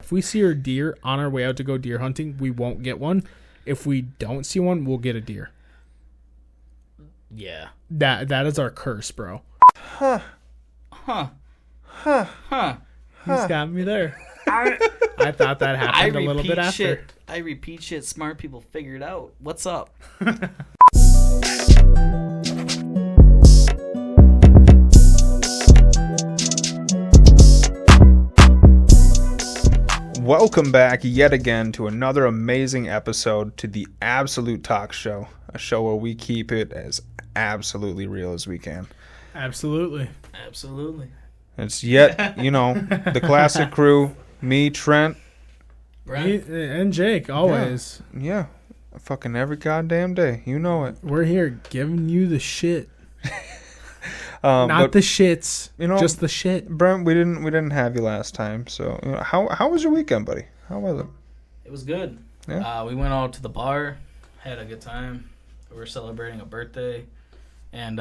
If we see a deer on our way out to go deer hunting, we won't get one. If we don't see one, we'll get a deer. Yeah. That is our curse, bro. Huh. He's got me there. I thought that happened a little bit after. I repeat shit smart people figure it out. What's up? Welcome back yet again to another amazing episode to the Absolute Talk Show, a show where we keep it as absolutely real as we can. Absolutely. It's yet, the classic crew, me, Trent, Brent and Jake, always. Yeah, fucking every goddamn day. You know it. We're here giving you the shit. Not the shits, just the shit. Brent, we didn't have you last time, so how was your weekend, buddy? How was it? It was good. Yeah. We went out to the bar, had a good time. We were celebrating a birthday, and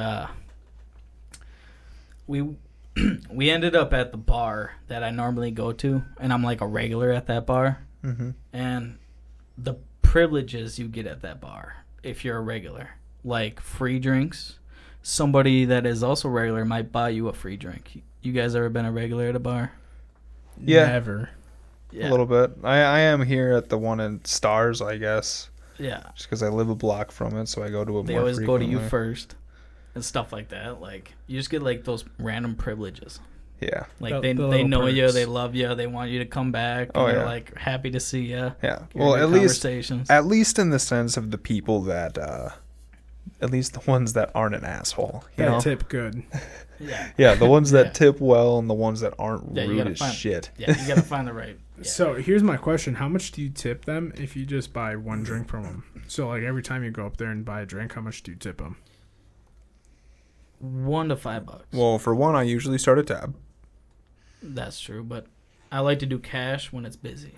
we ended up at the bar that I normally go to, and I'm like a regular at that bar. Mm-hmm. And the privileges you get at that bar, if you're a regular, like free drinks. Somebody that is also regular might buy you a free drink. You guys ever been a regular at a bar? Yeah. Never. Yeah. A little bit. I am here at the one in Stars, I guess. Yeah. Just because I live a block from it, so I go to it. They more always frequently. go to you first and stuff like that. Like, you just get like those random privileges. Yeah. Like they know perks. you, they love you, they want you to come back. Oh, they're yeah. like happy to see you. Yeah. Well, at least in the sense of the people that, at least the ones that aren't an asshole. You know? Tip good. Yeah. Yeah, the ones that tip well and the ones that aren't rude as shit. Yeah, you gotta find the right. Yeah. So here's my question: how much do you tip them if you just buy one drink from them? So like every time you go up there and buy a drink, how much do you tip them? $1 to $5. Well, for one, I usually start a tab. That's true, but I like to do cash when it's busy.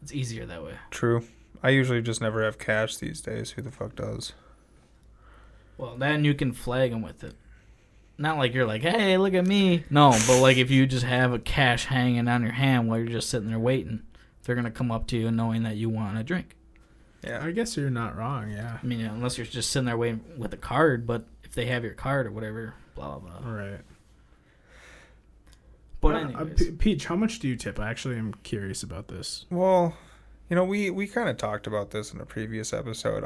It's easier that way. True. I usually just never have cash these days. Who the fuck does? Well, then you can flag them with it. Not like you're like, hey, look at me. No, but like if you just have a cash hanging on your hand while you're just sitting there waiting, they're going to come up to you knowing that you want a drink. Yeah, I guess you're not wrong, yeah. I mean, unless you're just sitting there waiting with a card, but if they have your card or whatever, blah, blah, blah. Right. But anyways. Peej, how much do you tip? I actually am curious about this. Well, we kind of talked about this in a previous episode.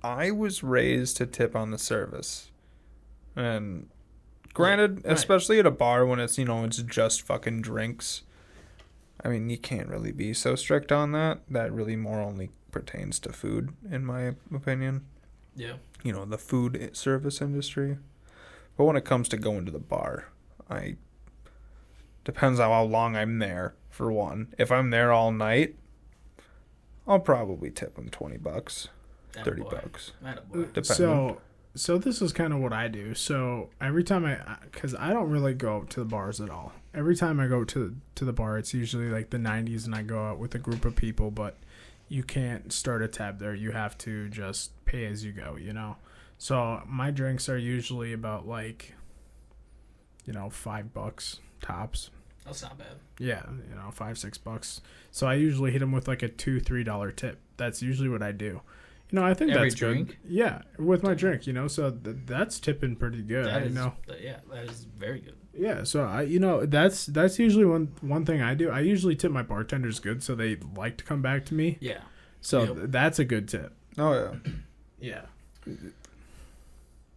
I was raised to tip on the service. And granted, especially at a bar when it's, it's just fucking drinks. I mean, you can't really be so strict on that. That really more only pertains to food, in my opinion. Yeah. The food service industry. But when it comes to going to the bar, depends on how long I'm there, for one. If I'm there all night, I'll probably tip them $20, $30. Depending. So this is kind of what I do. So every time because I don't really go to the bars at all. Every time I go to the bar, it's usually like the 90s and I go out with a group of people, but you can't start a tab there. You have to just pay as you go, So my drinks are usually about like, $5 tops. That's not bad. Yeah, $5-6. So I usually hit them with like a $2-3 tip. That's usually what I do. I think every that's drink? Good. Yeah, with my drink, so that's tipping pretty good. That is very good. Yeah, so that's usually one thing I do. I usually tip my bartenders good, so they like to come back to me. Yeah. So that's a good tip. Oh yeah. Yeah.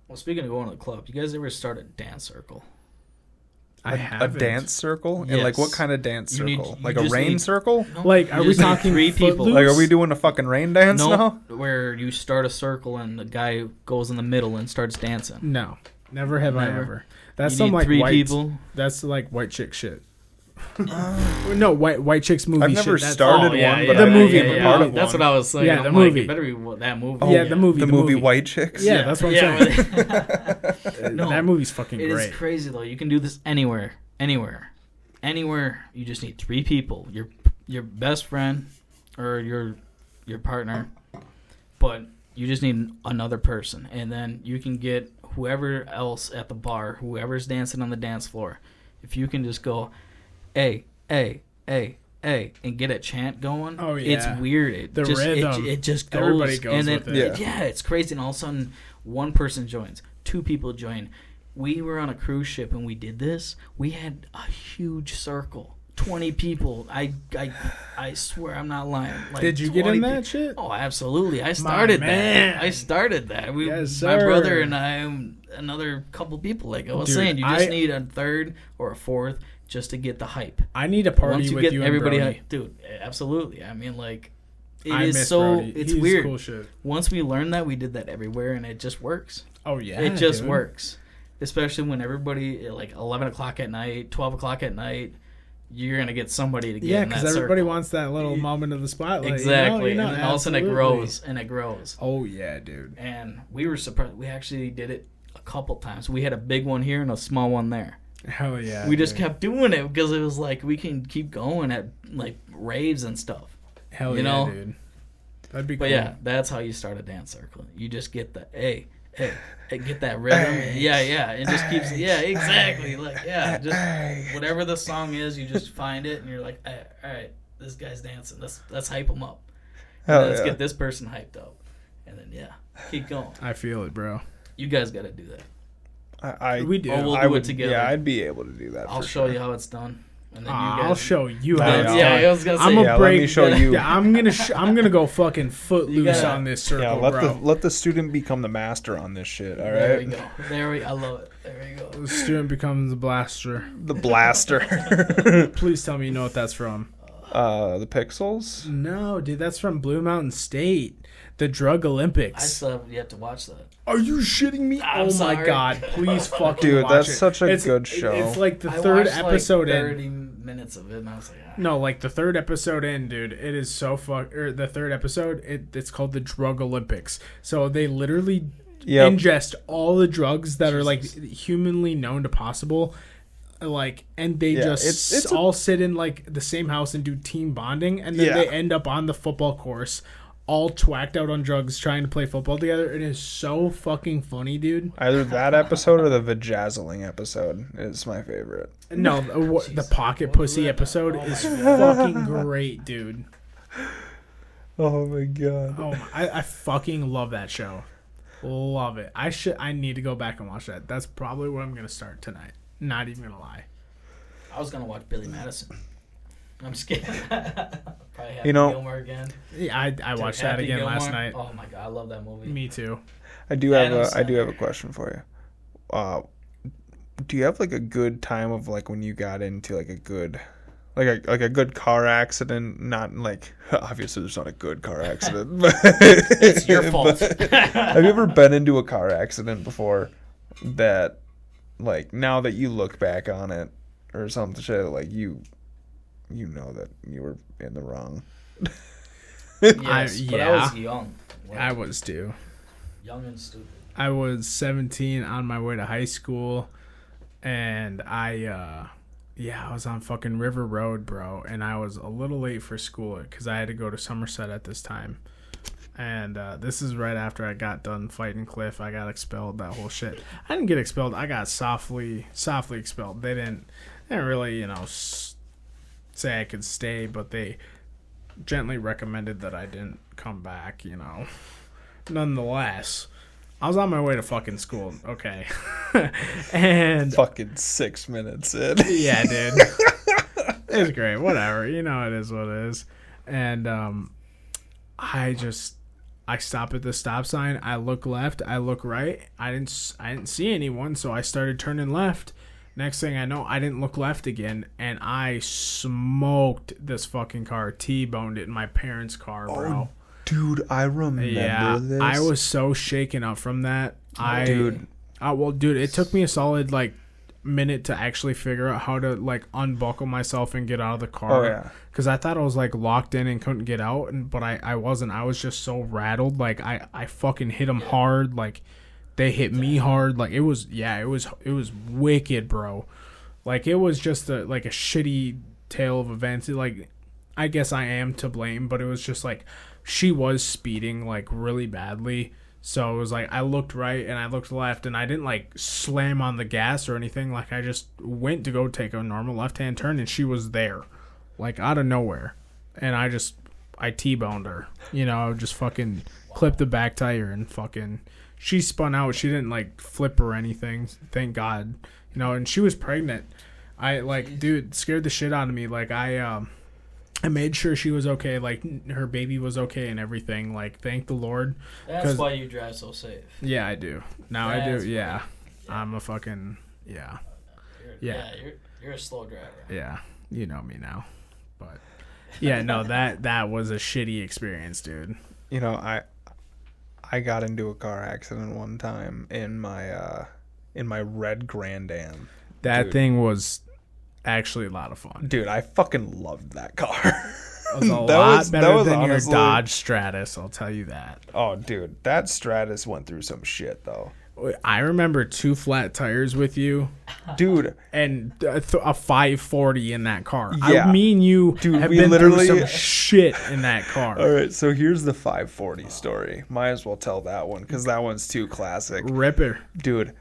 Well, speaking of going to the club, you guys ever start a dance circle? I have a dance circle, yes. And like what kind of dance circle? Like a just rain circle? No, like, are we talking 3 people? Footloose? Like, are we doing a fucking rain dance now? Where you start a circle and the guy goes in the middle and starts dancing. No, never have I ever. That's you some need like 3 white people. That's like white chick shit. No, white chicks movie. I've never shit. started one, yeah, but the I've movie. been a part of That's one. what I was saying. Yeah, the I'm movie. Like, it better be that movie. Oh, yeah, the movie White Chicks. Yeah, that's what I'm saying. No, that movie's fucking it great. It is crazy though. You can do this anywhere. You just need 3 people. Your best friend or your partner, but you just need another person, and then you can get whoever else at the bar, whoever's dancing on the dance floor. If you can just go, hey, hey, and get a chant going. Oh, yeah. It's weird. The rhythm. It just goes. Everybody goes and with it. Yeah, it's crazy. And all of a sudden, one person joins, 2 people join. We were on a cruise ship and we did this. We had a huge circle. 20 people. I swear I'm not lying. Like, did you get in that shit? Oh, absolutely. I started that. Yes, my sir. brother and I, another couple people. Like I was saying, you just need a third or a fourth just to get the hype. I need a party Once you with get you everybody and Brody. hype, dude. Absolutely. I mean, like I it is miss so. Brody. It's He's weird. Cool shit. Once we learned that, we did that everywhere, and it just works. Oh yeah, it just dude. works. Especially when everybody like 11 o'clock at night, 12 o'clock at night. You're gonna get somebody to get Yeah, in that because everybody circle. wants that little moment of the spotlight. Exactly, You know, and then all of a sudden it grows and it grows. Oh yeah, dude. And we were surprised. We actually did it a couple times. We had a big one here and a small one there. Hell yeah. We just dude. kept doing it because it was like we can keep going at like raves and stuff. Hell you yeah, know? dude. That'd be But cool. yeah, that's how you start a dance circle. You just get the hey, get that rhythm. Yeah, it just keeps. Yeah, exactly. Like just whatever the song is, you just find it and you're like, all right, this guy's dancing. Let's hype him up. Let's get this person hyped up, and then keep going. I feel it, bro. You guys got to do that. We do. Or we'll I do would, it together. Yeah, I'd be able to do that. I'll for show sure. you how it's done. And then I'll show you how Yeah, it's yeah, done. I was gonna say. I'm Yeah, a break. let me show you. Yeah, I'm gonna go fucking footloose gotta- on this circle, Yeah, bro. let the student become the master on this shit. All There right, we go. I love it. There we go. The student becomes the blaster. the blaster. Please tell me you know what that's from. The Pixels. No, dude, that's from Blue Mountain State. The Drug I Olympics. still have yet to watch that. Are you shitting me? I'm oh sorry. my god! Please fucking Dude, watch that's it. such a It's- good show. It's like the I third watched, episode like, in. 30 minutes of it, and I was like, No, like the third episode in, dude. It is so the third episode. It's called the Drug Olympics. So they literally ingest all the drugs that are like humanly known to possible. Like, and they just all sit in like the same house and do team bonding, and then they end up on the football course, all twacked out on drugs, trying to play football together. It is so fucking funny, dude. Either that episode or the vajazzling episode is my favorite. No, the pocket pussy episode is fucking great, dude. Oh my god. Oh, I fucking love that show. Love it. I need to go back and watch that. That's probably what I'm gonna start tonight. Not even gonna lie. I was gonna watch Billy Madison. I'm just kidding. Probably have Gilmore again. Yeah, I watched that again last night. Oh my god, I love that movie. Me too. I do have a question for you. Do you have like a good time of like when you got into like a good like a good car accident? Not like obviously there's not a good car accident, but It's your fault. Have you ever been into a car accident before that like now that you look back on it or something shit like you know that you were in the wrong? Yes, but I was young. I was too. Young and stupid. I was 17 on my way to high school, and I was on fucking River Road, bro, and I was a little late for school because I had to go to Somerset at this time. And this is right after I got done fighting Cliff. I got expelled, that whole shit. I didn't get expelled. I got softly expelled. They didn't really, say I could stay, but they gently recommended that I didn't come back, Nonetheless, I was on my way to fucking school, okay? And Fucking 6 minutes in. yeah, dude. It was great. Whatever. It is what it is. And I stop at the stop sign. I look left. I look right. I didn't see anyone, so I started turning left. Next thing I know, I didn't look left again, and I smoked this fucking car. T-boned it in my parents' car, bro. Oh, dude, I remember this. I was so shaken up from that. Dude, it took me a solid minute to actually figure out how to unbuckle myself and get out of the car. Oh yeah, because I thought I was locked in and couldn't get out, but I wasn't. I was just so rattled. I fucking hit them hard. They hit me hard. It was wicked, bro. It was just a shitty tale of events. I guess I am to blame, but it was just she was speeding really badly. So it was I looked right and I looked left, and I didn't slam on the gas or anything. I just went to go take a normal left-hand turn, and she was there. like out of nowhere, and I T-boned her. Just fucking clipped the back tire and fucking. She spun out. She didn't like flip or anything. Thank God. And she was pregnant. Dude, scared the shit out of me. Like I made sure she was okay. Like her baby was okay and everything. Like thank the Lord. That's why you drive so safe. Yeah, I do. Now I do. Yeah. I'm a fucking yeah. You're a slow driver. Yeah, you know me now. But yeah, no, that was a shitty experience, dude. I got into a car accident one time in my red Grand Am. That thing was actually a lot of fun. Dude, I fucking loved that car. It was a lot better than honestly, your Dodge Stratus, I'll tell you that. Oh, dude, that Stratus went through some shit, though. I remember 2 flat tires with you. Dude. And a 540 in that car. Yeah. Me and you dude, have we been literally through some shit in that car. All right, so here's the 540 story. Might as well tell that one because that one's too classic. Ripper. Dude,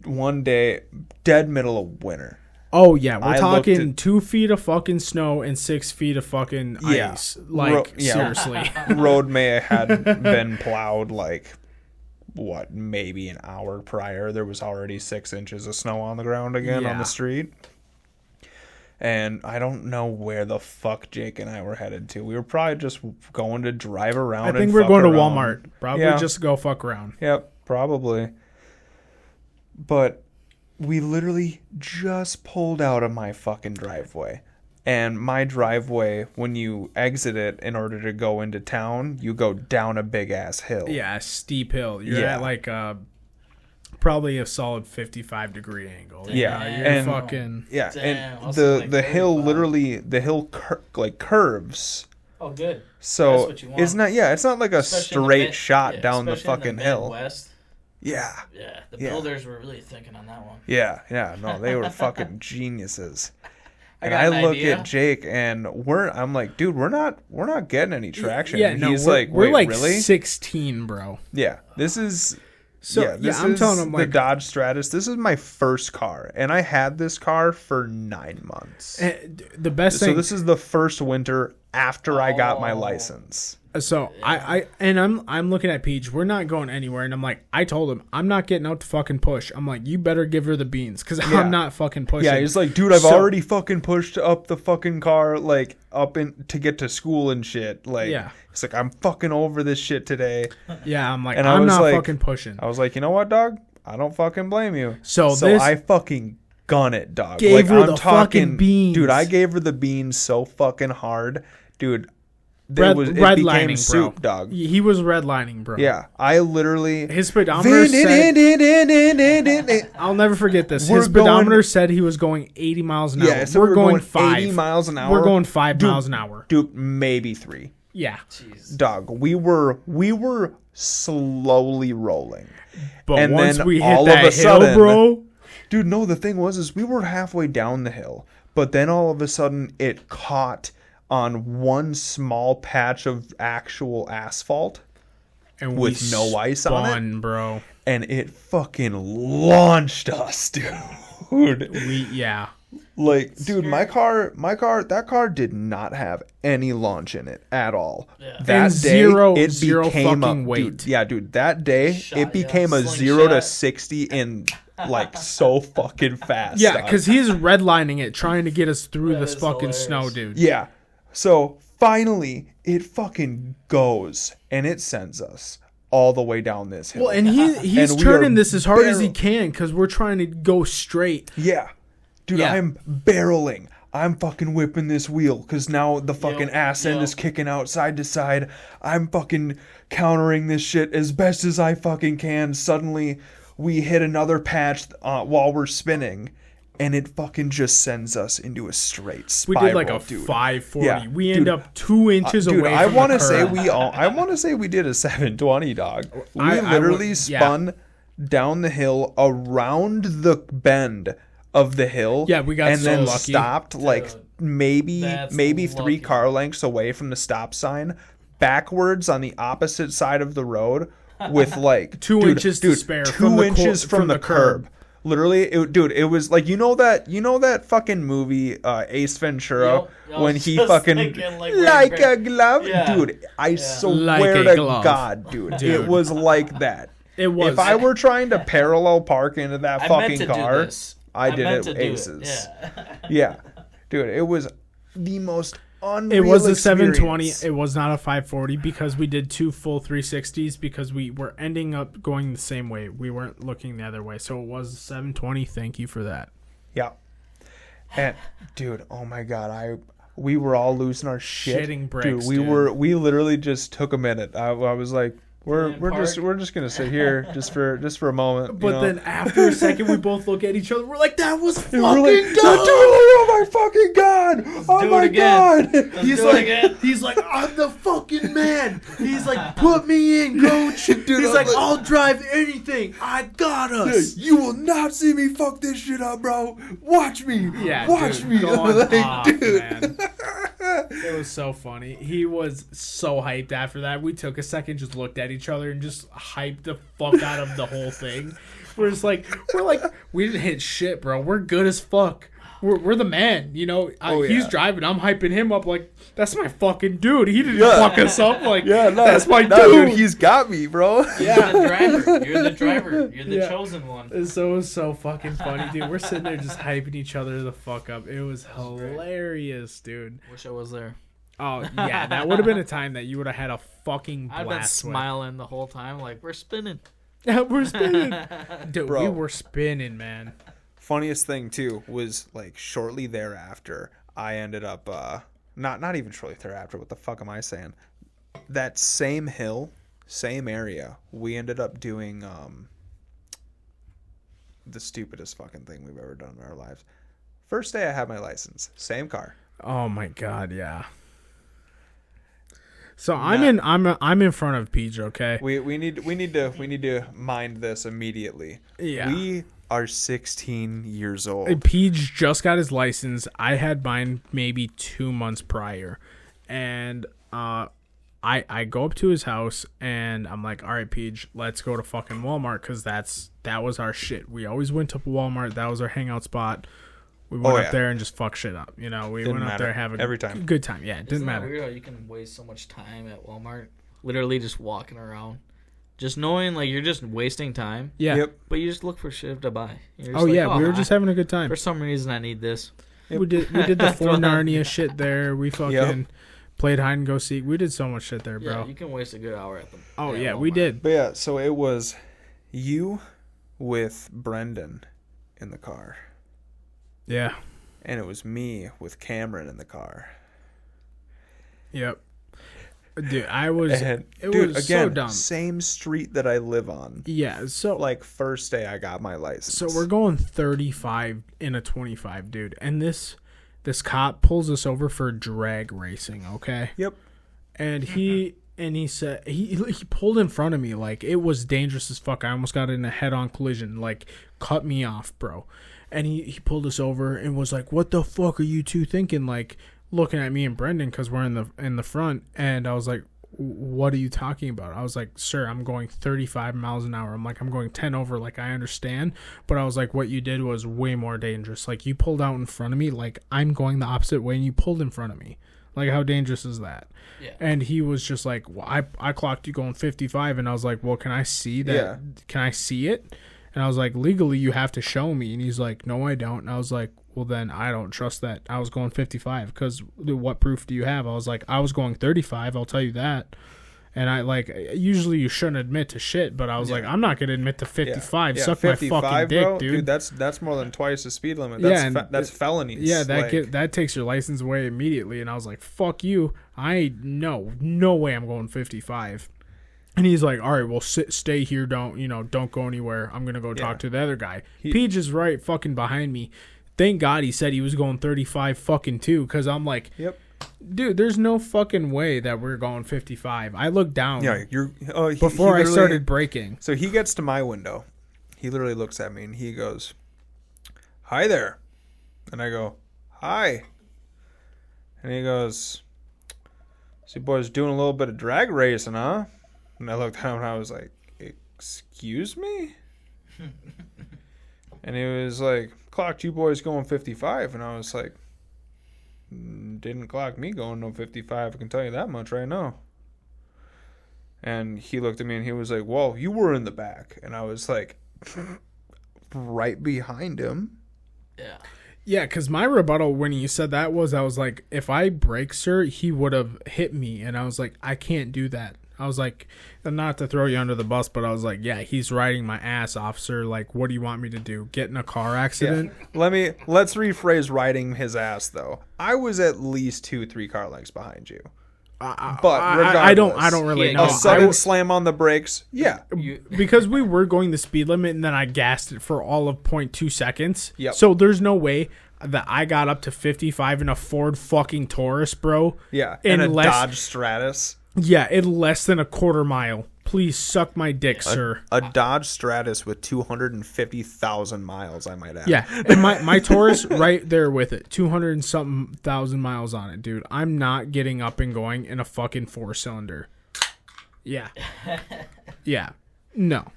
one day, dead middle of winter. Oh, yeah. We're talking 2 feet of fucking snow and 6 feet of fucking ice. Seriously. Road may have hadn't been plowed maybe an hour prior. There was already 6 inches of snow on the ground again on the street. And I don't know where the fuck Jake and I were headed to. We were probably just going to drive around. I think we're going to Walmart. Probably just go fuck around. Yep, probably. But we literally just pulled out of my fucking driveway. And my driveway, when you exit it in order to go into town, you go down a big-ass hill. Yeah, a steep hill. You're at probably a solid 55-degree angle. Yeah. You're fucking... Yeah, and the hill literally, curves. Oh, good. So that's what you want. It's not like a straight shot down the fucking hill. Yeah. Yeah, the builders were really thinking on that one. Yeah, no, they were fucking geniuses. And I look at Jake and I'm like, dude, we're not getting any traction. Yeah, and no, he's we're like really? 16, bro. Yeah, this is I'm telling him the Dodge Stratus. This is my first car, and I had this car for 9 months. The best thing. So this is the first winter after I got my license. So I'm looking at Peej. We're not going anywhere, and I'm like, I told him I'm not getting out to fucking push. I'm like, you better give her the beans because I'm not fucking pushing. Yeah, he's like, dude, I've already fucking pushed up the fucking car, up in to get to school and shit. He's like, I'm fucking over this shit today. Yeah, I'm like, and I'm not fucking pushing. I was like, you know what, dog? I don't fucking blame you. So I fucking gun it, dog. Gave her the fucking beans, dude. I gave her the beans so fucking hard, dude. It became soup, bro. Dog. He was redlining, bro. Yeah, I literally... His speedometer said... I'll never forget this. His speedometer said he was going 80 miles an hour. Yeah, so we're going 5. 80 miles an hour? We're going 5 miles an hour. Dude, maybe 3. Yeah. Jeez. Dog, we were slowly rolling. But and once then we hit all that of a hill, sudden, bro... Dude, no, the thing was we were halfway down the hill. But then all of a sudden, it caught... on one small patch of actual asphalt and with no ice on it, bro. And it fucking launched us, dude. Dude, my car, that car did not have any launch in it at all. Yeah. That and day, it zero became fucking weight. Dude, yeah, dude, that day, it became a 0 to 60 in so fucking fast. Yeah, because he's redlining it, trying to get us through this fucking snow, dude. Yeah. So finally, it fucking goes and it sends us all the way down this hill. Well, and he's turning this as hard as he can because we're trying to go straight. Yeah. Dude, I'm barreling. I'm fucking whipping this wheel because now the fucking ass end is kicking out side to side. I'm fucking countering this shit as best as I fucking can. Suddenly, we hit another patch while we're spinning. And it fucking just sends us into a straight spiral. We did like a 540. Yeah, we end up 2 inches away from I want to say we did a 720, dog. We literally spun down the hill around the bend of the hill. Yeah, we got and so then lucky. Stopped maybe 3 car lengths away from the stop sign, backwards on the opposite side of the road with 2 inches to spare. 2 inches from the curb. Literally, it was like you know that fucking movie Ace Ventura when he fucking thinking, like a glove, Yeah. dude. I swear Like a to glove. God, dude, Dude. it was like that. It was. If I were trying to parallel park into that I meant fucking to car, do this. I did meant it to do Aces. Yeah. Yeah, dude, it was the most unreal. It was a experience. 720. It was not a 540 because we did 2 full 360s because we were ending up going the same way. We weren't looking the other way. So it was a 720. Thank you for that. Yeah, and dude, oh my God, we were all losing our shit. Shitting bricks, dude. We literally just took a minute. I was like, we're just gonna sit here just for a moment. But then after a second, we both look at each other. We're like, that was fucking we're like, dumb. oh my fucking God! Oh do my it again. God! He's like, I'm the fucking man. He's like, put me in, coach. Dude, He's like, I'll drive anything. I got us. You will not see me fuck this shit up, bro. Watch me. Yeah, watch dude, me. going Like, off, dude. man. It was so funny. He was so hyped after that. We took a second, just looked at each other, and just hyped the fuck out of the whole thing. We're like, we didn't hit shit, bro. We're good as fuck. We're the man, you know. He's driving. I'm hyping him up like that's my fucking dude. He didn't fuck us up. Like that's my dude. He's got me, bro. You're the driver. You're the driver. You're the chosen one. So it was so fucking funny, dude. We're sitting there just hyping each other the fuck up. It was hilarious, dude. Wish I was there. Oh yeah, that would have been a time that you would have had a fucking blast. I've been smiling the whole time, like we're spinning. Yeah, we're spinning, dude. Bro. We were spinning, man. Funniest thing too was like shortly thereafter, I ended up not even shortly thereafter. What the fuck am I saying? That same hill, same area. We ended up doing the stupidest fucking thing we've ever done in our lives. First day I had my license, same car. Oh my god, yeah. So I'm in front of Peej, okay? We need to mind this immediately. Yeah. We are 16 years old. Peej just got his license. I had mine maybe 2 months prior, and I go up to his house and I'm like, all right, Peej, let's go to fucking Walmart because that was our shit. We always went to Walmart. That was our hangout spot. We went up there and just fuck shit up. You know, we went up there having every time. Good time. Yeah, it didn't matter. Weird how you can waste so much time at Walmart, literally just walking around, just knowing like you're just wasting time. Yeah. Yep. But you just look for shit to buy. Oh like, yeah, we were just having a good time. For some reason, I need this. We did the four Narnia shit there. We fucking played hide and go seek. We did so much shit there, bro. Yeah, you can waste a good hour at them. Oh yeah, we did. But yeah, so it was you with Brendan in the car. Yeah. And it was me with Cameron in the car. Yep. Dude, was so dumb. Same street that I live on. Yeah, so like first day I got my license. So we're going 35 in a 25, dude. And this cop pulls us over for drag racing, okay? Yep. And he said he pulled in front of me like it was dangerous as fuck. I almost got in a head-on collision, like cut me off, bro. And he pulled us over and was like, "What the fuck are you two thinking?" Like looking at me and Brendan because we're in the front. And I was like, "What are you talking about?" I was like, "Sir, I'm going 35 miles an hour." I'm like, "I'm going 10 over." Like I understand, but I was like, "What you did was way more dangerous. Like you pulled out in front of me. Like I'm going the opposite way and you pulled in front of me. Like how dangerous is that?" Yeah. And he was just like, "Well, I clocked you going 55," and I was like, "Well, can I see that? Yeah. Can I see it?" And I was like, "Legally, you have to show me." And he's like, "No, I don't." And I was like, "Well, then I don't trust that I was going 55 because what proof do you have?" I was like, "I was going 35. I'll tell you that." And I like usually you shouldn't admit to shit, but I was like, I'm not gonna admit to 55. Yeah, Suck 55, my fucking dick, bro, dude. That's more than twice the speed limit. That's felonies. Yeah, like, that takes your license away immediately. And I was like, fuck you. No way I'm going 55. And he's like, all right, well, stay here. Don't go anywhere. I'm gonna go talk to the other guy. Peej is right fucking behind me. Thank God he said he was going 35 fucking too, because I'm like, yep. Dude, there's no fucking way that we're going 55. I looked down before I started braking. So he gets to my window. He literally looks at me and he goes, "Hi there." And I go, "Hi." And he goes, "So you boys doing a little bit of drag racing, huh?" And I looked down and I was like, "Excuse me?" And he was like, clocked you boys going 55. And I was like, didn't clock me going no 55. I can tell you that much right now. And he looked at me and he was like, well, you were in the back. And I was like, right behind him. Yeah. Yeah, because my rebuttal when you said that was, I was like, if I brake, sir, he would have hit me. And I was like, I can't do that. I was like, not to throw you under the bus, but I was like, yeah, he's riding my ass, officer. Like, what do you want me to do? Get in a car accident? Yeah. Let's rephrase riding his ass, though. I was at least 2-3 car lengths behind you. But regardless, I don't really know. A sudden slam on the brakes, yeah. Because we were going the speed limit, and then I gassed it for all of 0.2 seconds. Yep. So there's no way that I got up to 55 in a Ford fucking Taurus, bro. Yeah, in a Dodge Stratus. Yeah, in less than a quarter mile. Please suck my dick, sir. A Dodge Stratus with 250,000 miles, I might add. Yeah, and my Taurus right there with it. 200 and something thousand miles on it, dude. I'm not getting up and going in a fucking 4-cylinder. Yeah. Yeah. No.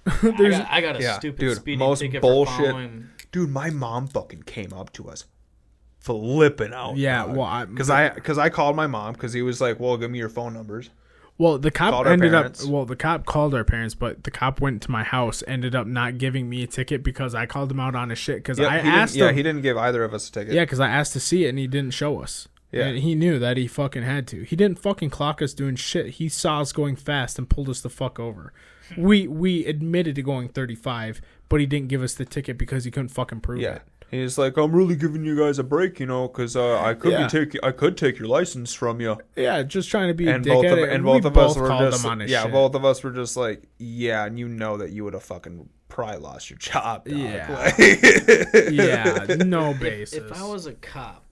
I got a stupid speeding ticket for following. Dude, my mom fucking came up to us flipping out. Yeah, dog. Well, because I called my mom because he was like, well, give me your phone numbers. Well, the cop the cop called our parents, but the cop went to my house, ended up not giving me a ticket because I called him out on his shit. Because I asked him. Yeah, he didn't give either of us a ticket. Yeah, because I asked to see it and he didn't show us. Yeah. And he knew that he fucking had to. He didn't fucking clock us doing shit. He saw us going fast and pulled us the fuck over. We admitted to going 35, but he didn't give us the ticket because he couldn't fucking prove it. He's like, I'm really giving you guys a break, because I could take your license from you. Yeah, just trying to be and a dickhead. Both of us were just both of us were just like, yeah, and you know that you would have fucking probably lost your job, dog. Yeah, yeah, no basis. If I was a cop,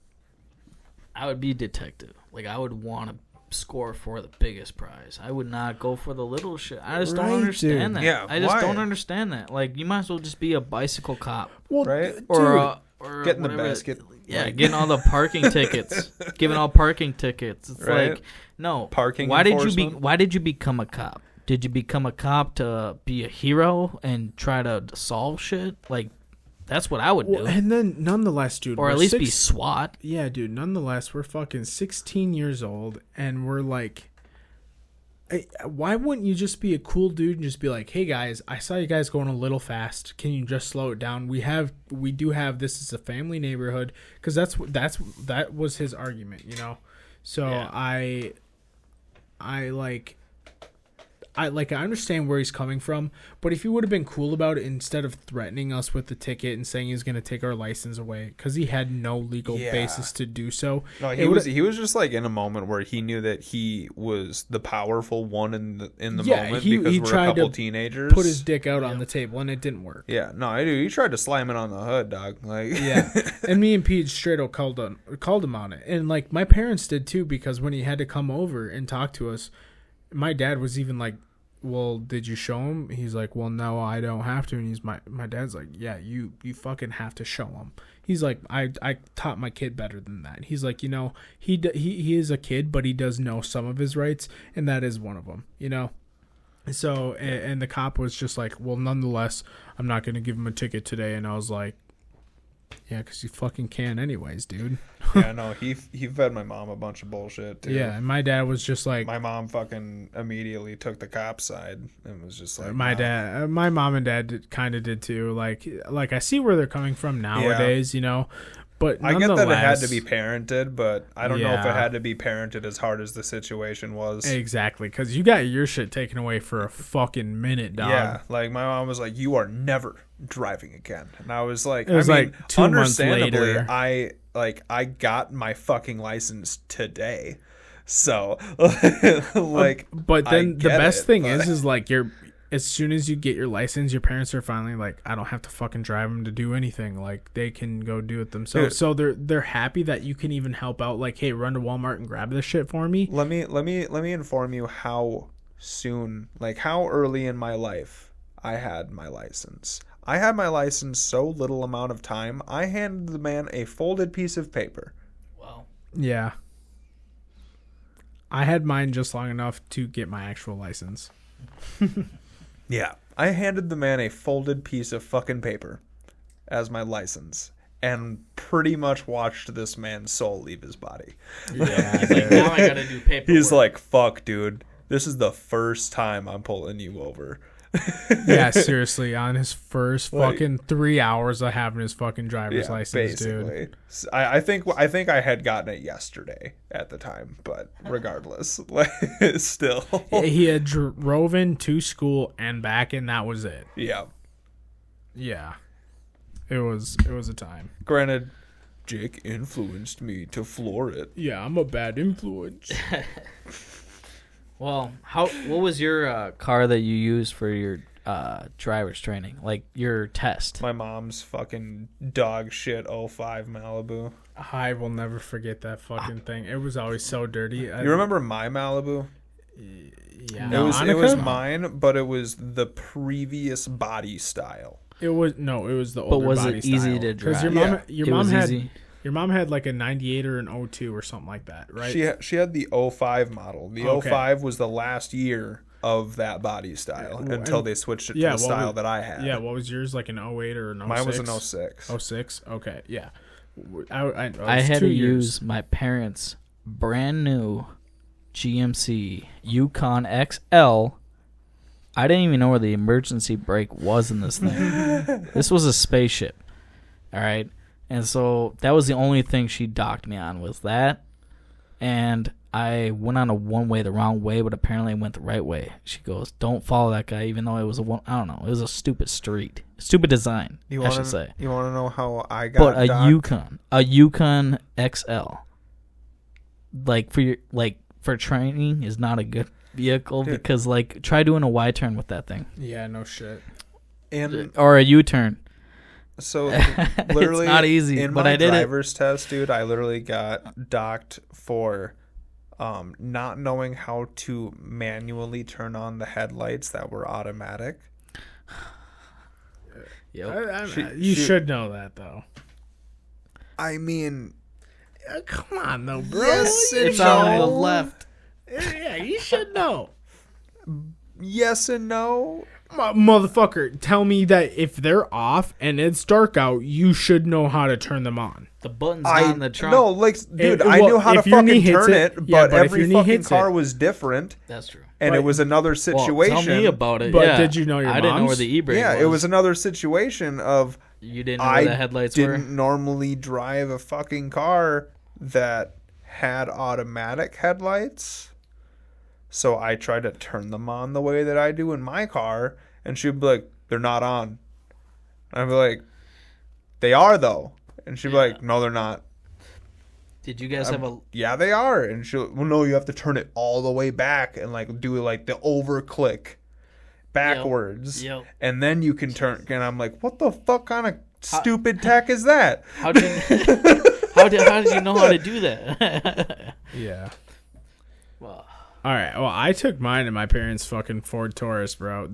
I would be detective. Like, I would want to score for the biggest prize. I would not go for the little shit. I just don't understand that. Yeah, I just don't understand that. Like, you might as well just be a bicycle cop. Well, right? Or getting the basket. Yeah, getting all the parking tickets. Giving all parking tickets. It's right? like, no. Parking why enforcement? Why did you become a cop? Did you become a cop to be a hero and try to solve shit? Like, that's what I would do. And then, nonetheless, dude. Or at least be SWAT. Yeah, dude. Nonetheless, we're fucking 16 years old, and we're like, why wouldn't you just be a cool dude and just be like, hey, guys, I saw you guys going a little fast. Can you just slow it down? We do have, this is a family neighborhood. Because that was his argument, So yeah. I understand where he's coming from, but if he would have been cool about it instead of threatening us with the ticket and saying he's going to take our license away because he had no legal basis to do so. No, he was just like in a moment where he knew that he was the powerful one in the moment because we're a couple teenagers. Put his dick out on the table and it didn't work. Yeah, no, I do. He tried to slam it on the hood, dog. Like, yeah, and me and Peej straight up called him on it, and like my parents did too because when he had to come over and talk to us. My dad was even like, well, did you show him? He's like, well, no, I don't have to. And he's my dad's like, yeah, you fucking have to show him. He's like, I taught my kid better than that. He's like, he is a kid, but he does know some of his rights, and that is one of them, So, and the cop was just like, well, nonetheless, I'm not going to give him a ticket today. And I was like, yeah, because you fucking can anyways, dude. Yeah, no, he fed my mom a bunch of bullshit, too. Yeah, and my dad was just like... My mom fucking immediately took the cop's side and was just like... My mom and dad kind of did, too. Like, I see where they're coming from nowadays, But I get that it had to be parented, but I don't know if it had to be parented as hard as the situation was. Exactly, because you got your shit taken away for a fucking minute, dog. Yeah, like my mom was like, "You are never driving again," and I was like, like 2 months understandably, later. I got my fucking license today, so like. But then the best thing is like as soon as you get your license, your parents are finally like, I don't have to fucking drive them to do anything. Like, they can go do it themselves. So they're happy that you can even help out. Like, hey, run to Walmart and grab this shit for me. Let me inform you how soon, like how early in my life I had my license. I had my license so little amount of time. I handed the man a folded piece of paper. Wow. Yeah. I had mine just long enough to get my actual license. Yeah, I handed the man a folded piece of fucking paper as my license and pretty much watched this man's soul leave his body. Yeah, he's like, now I gotta do paperwork. He's like, fuck, dude. This is the first time I'm pulling you over. Yeah, seriously, on his first fucking 3 hours of having his fucking driver's license, basically. dude. I think I had gotten it yesterday at the time, but regardless, still. He had drove in to school and back, and that was it. Yeah. Yeah. It was a time. Granted, Jake influenced me to floor it. Yeah, I'm a bad influence. Well, what was your car that you used for your driver's training? Like your test? My mom's fucking dog shit 05 Malibu. I will never forget that fucking thing. It was always so dirty. You remember my Malibu? Yeah. It was mine, but it was the previous body style. It was the older But was body it easy style. to drive? Because your mom had easy. like a 98 or an 02 or something like that, right? She had the 05 model. The 05 was the last year of that body style until they switched it to the style that I had. Yeah, what was yours? Like an 08 or an 06? Mine was an 06. 06? Okay, yeah. I had to use my parents' brand new GMC Yukon XL. I didn't even know where the emergency brake was in this thing. This was a spaceship. All right. And so that was the only thing she docked me on was that. And I went on a one-way the wrong way, but apparently I went the right way. She goes, don't follow that guy, even though it was I don't know. It was a stupid street. Stupid design, I should say. You want to know how I got But docked? a Yukon XL, for training is not a good vehicle. Dude. Because try doing a Y turn with that thing. Yeah, no shit. Or a U turn. So literally, it's not easy. In but my I did driver's test, dude, I literally got docked for not knowing how to manually turn on the headlights that were automatic. Yep. You should know that, though. I mean, come on, though, bro. Yes, it's on the left. Yeah, you should know. Yes and no. Motherfucker, tell me that if they're off and it's dark out, you should know how to turn them on. The button's not in the trunk. No, dude, I knew how to fucking turn it, but every fucking car was different. That's true. And it was another situation. Well, tell me about it. But did you know your mom's? I didn't know where the e-brake was. Yeah, it was another situation of you didn't know where the headlights were? I didn't normally drive a fucking car that had automatic headlights. So I tried to turn them on the way that I do in my car, and she'd be like, they're not on. And I'd be like, they are, though. And she'd be like, no, they're not. Did you guys have a... Yeah, they are. And she'll, well, no, you have to turn it all the way back and do the over click backwards. Yep. And then you can turn. And I'm like, what the fuck kind of stupid tech is that? How did you know how to do that? Yeah. Well... All right. Well, I took mine in my parents' fucking Ford Taurus, bro.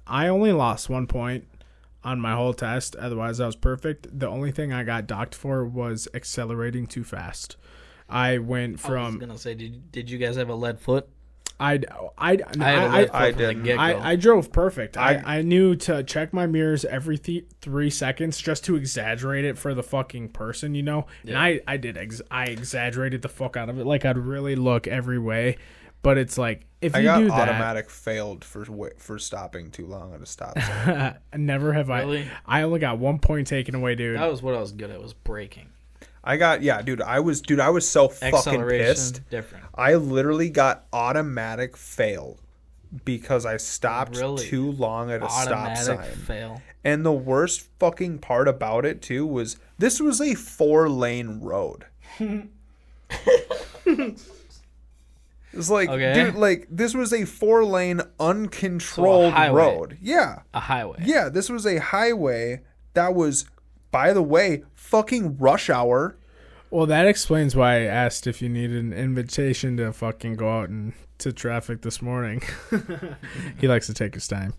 I only lost 1 point on my whole test. Otherwise, I was perfect. The only thing I got docked for was accelerating too fast. I went from. I was gonna say, did you guys have a lead foot? I drove perfect. I knew to check my mirrors every 3 seconds just to exaggerate it for the fucking person, you know. Yeah. And I exaggerated the fuck out of it. Like I'd really look every way. But it's like if you do that, automatic failed for stopping too long at a stop sign. Never have really? I only got 1 point taken away, dude. That was what I was good at, was braking. I was so fucking pissed. Different. I literally got automatic fail because I stopped too long at a automatic stop sign. Fail. And the worst fucking part about it too was this was a 4-lane road. It's like, dude, this was a 4-lane uncontrolled road. Yeah. A highway. Yeah, this was a highway that was, by the way, fucking rush hour. Well, that explains why I asked if you needed an invitation to fucking go out to traffic this morning. He likes to take his time.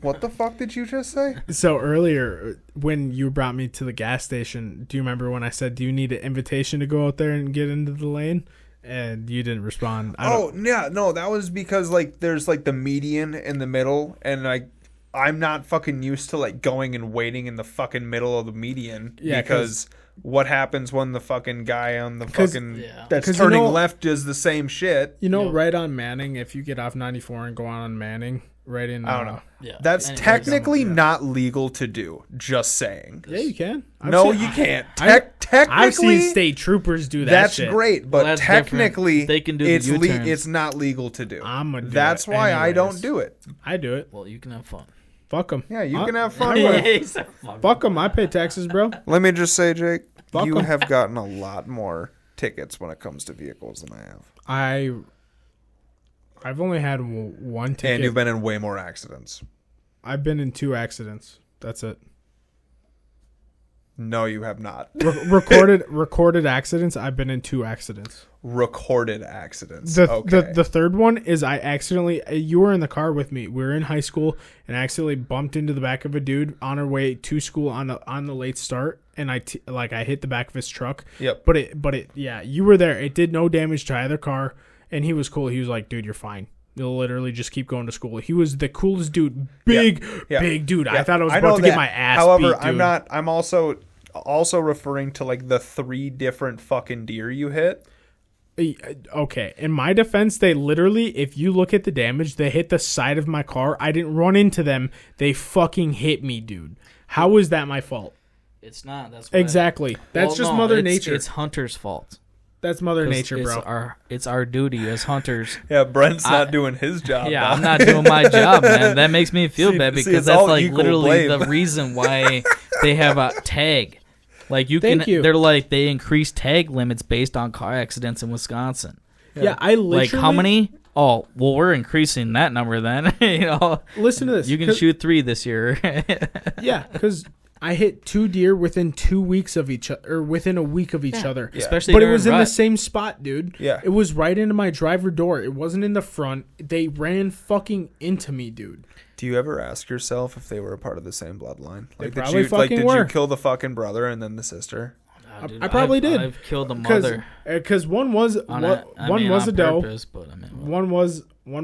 What the fuck did you just say? So earlier, when you brought me to the gas station, do you remember when I said, do you need an invitation to go out there and get into the lane? and you didn't respond. That was because like there's like the median in the middle, and like I'm not fucking used to like going and waiting in the fucking middle of the median because what happens when the fucking guy on the fucking that's turning left does the same shit? Right on Manning, if you get off 94 and go on Manning, right in. I don't know. Yeah. That's technically not legal to do. Just saying. Yeah, you can. You can't. Technically, I've seen state troopers do that. That's shit. great, but technically, they can do it's not legal to do. That's why I don't do it. I do it. Well, you can have fun. Fuck them. Yeah, you can have fun. Fuck them. I pay taxes, bro. Let me just say, Jake, you have gotten a lot more tickets when it comes to vehicles than I have. I've only had one ticket. And you've been in way more accidents. I've been in 2 accidents. That's it. No, you have not. Recorded accidents. I've been in 2 accidents. Recorded accidents. The third one is I accidentally. You were in the car with me. We were in high school, and I accidentally bumped into the back of a dude on our way to school on the late start, and I hit the back of his truck. Yep. But you were there. It did no damage to either car, and he was cool. He was like, "Dude, you're fine. You'll literally just keep going to school." He was the coolest dude. Big dude. Yeah. I thought I was about to get my ass However, beat, dude. I'm also referring to like the 3 different fucking deer you hit. Okay, in my defense, they literally, if you look at the damage, they hit the side of my car. I didn't run into them. They fucking hit me, dude. How is that my fault? It's not. That's exactly. That's just Mother Nature. It's Hunter's fault. That's Mother Nature, bro. It's our duty as hunters. Yeah, Brent's not doing his job. Yeah, I'm not doing my job, man. That makes me feel bad because that's like literally the reason why they have a tag. Like they're like they increase tag limits based on car accidents in Wisconsin. Yeah, I literally like how many? Oh, well, we're increasing that number then. Listen to this. You can shoot 3 this year. Yeah, because I hit 2 deer within 2 weeks of each other, or within a week of each other. Yeah. Especially, but it was in the same spot, dude. Yeah, it was right into my driver door. It wasn't in the front. They ran fucking into me, dude. Do you ever ask yourself if they were a part of the same bloodline? Like, did you kill the fucking brother and then the sister? I probably did. I've killed the mother. Because one was a doe. One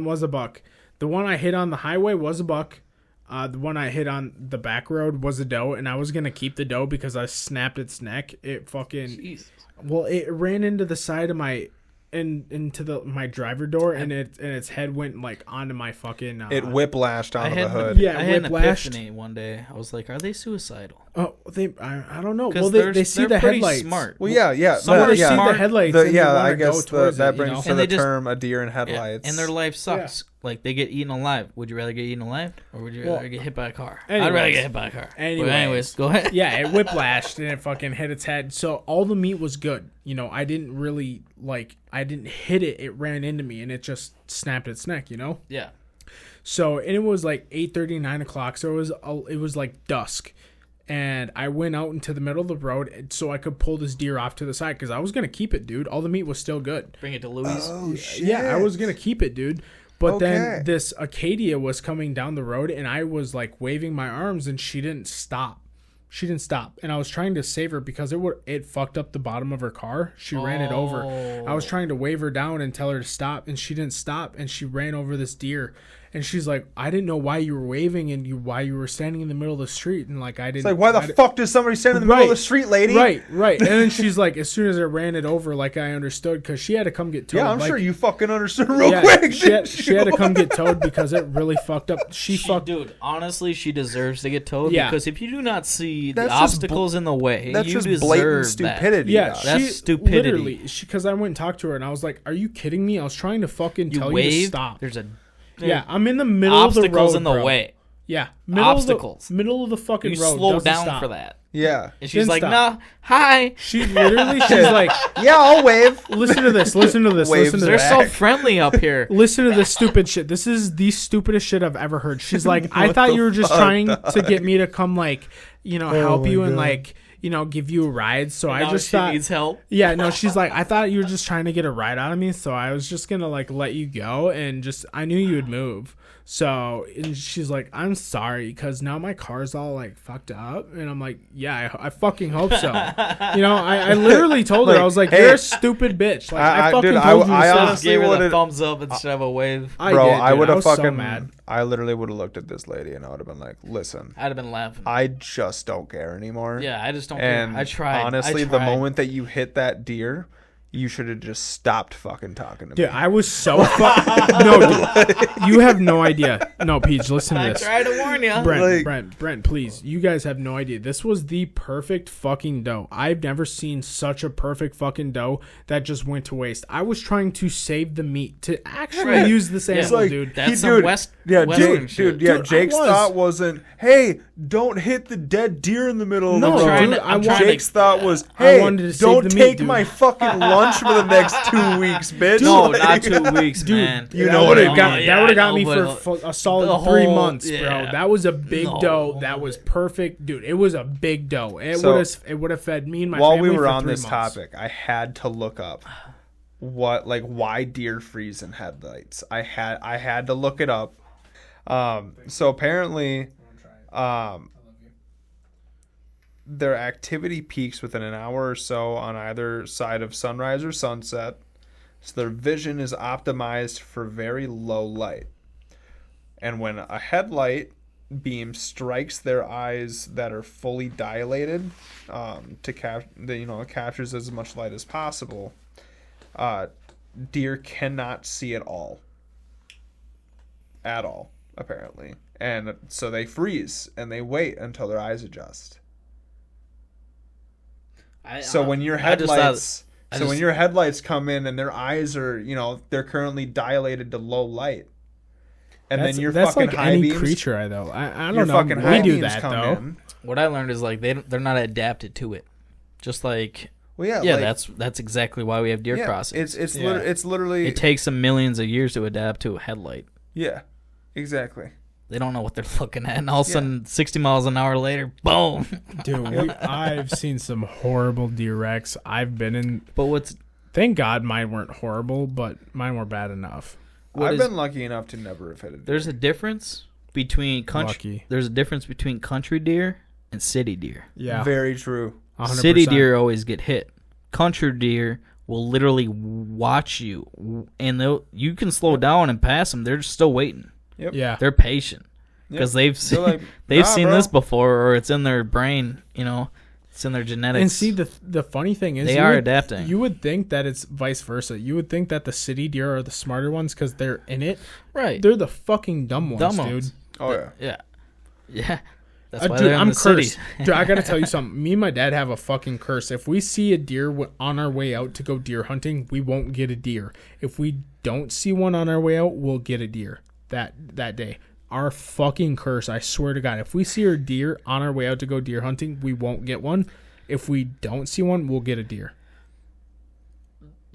was a buck. The one I hit on the highway was a buck. The one I hit on the back road was a doe, and I was gonna keep the doe because I snapped its neck. It fucking it ran into the side of my into my driver door, and its head went like onto my fucking. It whiplashed onto the hood. I had an epiphany one day. I was like, "Are they suicidal?" Oh, I don't know. Well, they see the headlights. Smart. Well, yeah. Some see the headlights. I guess that brings to the term a deer in headlights. Yeah, and their life sucks. Yeah. Like they get eaten alive. Would you rather get eaten alive, or would you rather get hit by a car? I'd rather get hit by a car. Anyways, go ahead. Yeah, it whiplashed and it fucking hit its head. So all the meat was good. I didn't really I didn't hit it. It ran into me and it just snapped its neck. Yeah. So and it was like 8:30, 9 o'clock. So it was like dusk. And I went out into the middle of the road so I could pull this deer off to the side because I was going to keep it, dude. All the meat was still good. Bring it to Louis. Oh, shit. Yeah, I was going to keep it, dude. But then this Acadia was coming down the road, and I was, waving my arms, and she didn't stop. And I was trying to save her because it fucked up the bottom of her car. She ran it over. I was trying to wave her down and tell her to stop, and she didn't stop, and she ran over this deer. And she's like, I didn't know why you were waving and why you were standing in the middle of the street. And I didn't. It's like, why the fuck does somebody stand in the middle of the street, lady? Right. And then she's like, as soon as I ran it over, I understood because she had to come get towed. Yeah, I'm sure you fucking understood real quick. She had to come get towed because it really fucked up. Dude, honestly, she deserves to get towed because if you do not see the obstacles in the way, that's you just deserve blatant stupidity. Yeah, that's stupidity. Literally, because I went and talked to her and I was like, are you kidding me? I was trying to fucking tell you to stop. I'm in the middle of the road. Obstacles in the way. Yeah. Obstacles. Middle of the fucking road. You slow down for that. Yeah. And she's like, nah, hi. She's like, yeah, I'll wave. Listen to this. They're so friendly up here. Listen to this stupid shit. This is the stupidest shit I've ever heard. She's like, I thought you were just trying to get me to come, help you and, give you a ride. So I just thought she needs help. Yeah, no, she's like, I thought you were just trying to get a ride out of me, so I was just gonna let you go and I knew you would move. So and she's like, I'm sorry, because now my car's all like fucked up. And I'm like, yeah, I fucking hope so. I literally told her, I was like, hey, you're a stupid bitch. Like, I fucking told you I to honestly gave her the would've- thumbs up instead of a wave. I Bro, did, I dude. would have was fucking so mad. I literally would have looked at this lady and I would have been like, listen, I'd have been laughing. I just don't care anymore. Yeah, I just don't And care. I tried. honestly, I the tried. moment that you hit that deer, you should have just stopped fucking talking to Dude, me. I was so no, dude. You have no idea. No, Peej, listen to I this. tried to warn you. Brent, please. You guys have no idea. This was the perfect fucking doe. I've never seen such a perfect fucking doe that just went to waste. I was trying to save the meat to actually use this animal, dude. That's some Western shit. Jake's thought wasn't, hey, don't hit the dead deer in the middle of the road. Jake's thought was, hey, don't take my fucking lunch for the next 2 weeks, bitch. No, not 2 weeks, man. You know what I mean. That would have got me for a solid 3 months, bro. yeah. That was a big doe. That was perfect, dude. It was a big doe. It would have fed me and my While family we were for on 3 this months. topic, I had to look up why deer freeze in headlights. I had to look it up. So apparently, their activity peaks within an hour or so on either side of sunrise or sunset. So their vision is optimized for very low light. And when a headlight beam strikes their eyes that are fully dilated, it captures as much light as possible, deer cannot see at all, apparently. And so they freeze and they wait until their eyes adjust. When your headlights come in and their eyes are, they're currently dilated to low light, and then your that's fucking like high any beams, creature, I don't your know. fucking We high do beams that come though. in. What I learned is like they're not adapted to it. Just like that's exactly why we have deer crossings. It's literally it takes them millions of years to adapt to a headlight. Yeah, exactly. They don't know what they're looking at, and all of a sudden, 60 miles an hour later, boom. Dude, I've seen some horrible deer wrecks. I've been in. But thank God mine weren't horrible, but mine were bad enough. I've been lucky enough to never have hit a deer. There's a difference between country. There's a difference between country deer and city deer. Yeah, very true. 100%. City deer always get hit. Country deer will literally watch you, and you can slow down and pass them. They're still waiting. Yep. Yeah, they're patient because they've seen seen this before, or it's in their brain. It's in their genetics. And see, the funny thing is, they are adapting. You would think that it's vice versa. You would think that the city deer are the smarter ones because they're in it. Right. They're the fucking dumb ones, dude. Oh yeah. Yeah. That's why dude, they're in I'm the cursed. cities. Dude, I gotta tell you something. Me and my dad have a fucking curse. If we see a deer on our way out to go deer hunting, we won't get a deer. If we don't see one on our way out, we'll get a deer that day. Our fucking curse, I swear to God. If we see a deer on our way out to go deer hunting, we won't get one. If we don't see one, we'll get a deer.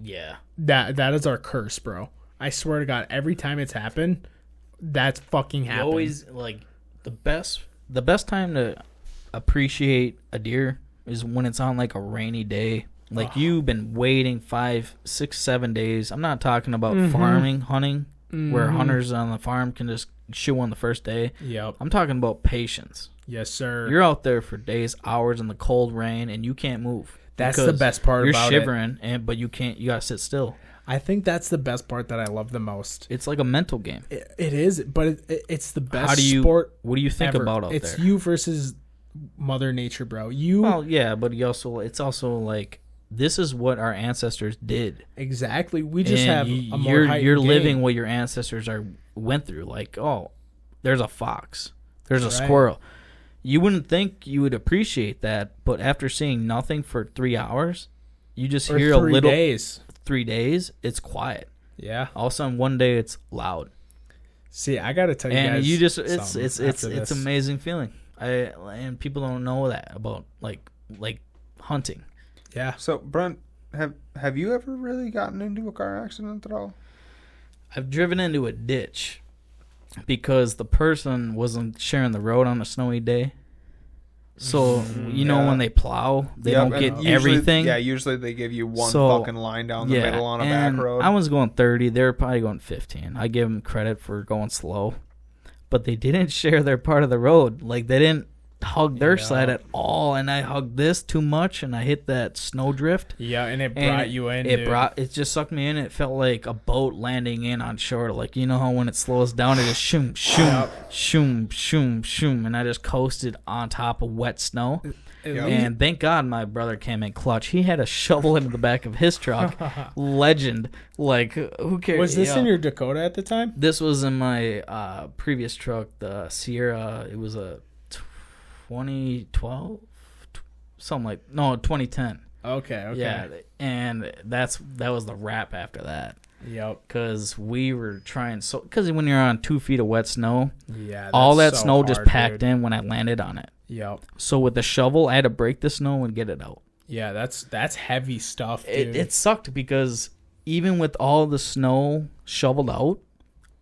Yeah. That is our curse, bro. I swear to God, every time it's happened, that's fucking happened. Always like the best time to appreciate a deer is when it's on like a rainy day. Like you've been waiting 5, 6, 7 days. I'm not talking about farming, hunting, where hunters on the farm can just shoot one the first day. Yep. I'm talking about patience. Yes, sir. You're out there for days, hours in the cold rain, and you can't move. That's the best part about it. You're shivering, but you can't. You gotta sit still. I think that's the best part that I love the most. It's like a mental game. It is, but it's the best sport. What do you think ever. about out it's there? It's you versus Mother Nature, bro. Well, yeah, but it's also like this is what our ancestors did. Exactly. We just have a more you're living what your ancestors went through. Like, oh, there's a fox, there's a squirrel. You wouldn't think you would appreciate that, but after seeing nothing for 3 hours, you just hear a little. 3 days. 3 days, it's quiet. Yeah. All of a sudden, one day it's loud. See, I gotta tell you guys, and you just it's amazing feeling. And people don't know that about like hunting. Yeah. So Brent, have you ever really gotten into a car accident at all? I've driven into a ditch because the person wasn't sharing the road on a snowy day. So, when they plow, they don't get everything. Yeah, usually they give you one fucking line down the middle on a back road. I was going 30. They were probably going 15. I give them credit for going slow. but they didn't share their part of the road. Like, they didn't hug their side at all, and I hugged this too much, and I hit that snowdrift. Yeah, and it brought you in. It just sucked me in. It felt like a boat landing in on shore. Like, you know how when it slows down, it just shoom, shoom, shoom, shoom, shoom, and I just coasted on top of wet snow. And thank God my brother came in clutch. He had a shovel in the back of his truck. Legend. Like, who cares? Was this in your Dakota at the time? This was in my previous truck, the Sierra. It was a 2012, 2010. Okay. Yeah, and that was the wrap after that. Yep. Because we were trying because when you're on 2 feet of wet snow, all that snow just packed in when I landed on it. Yep. So with the shovel, I had to break the snow and get it out. Yeah, that's heavy stuff, dude. It sucked because even with all the snow shoveled out,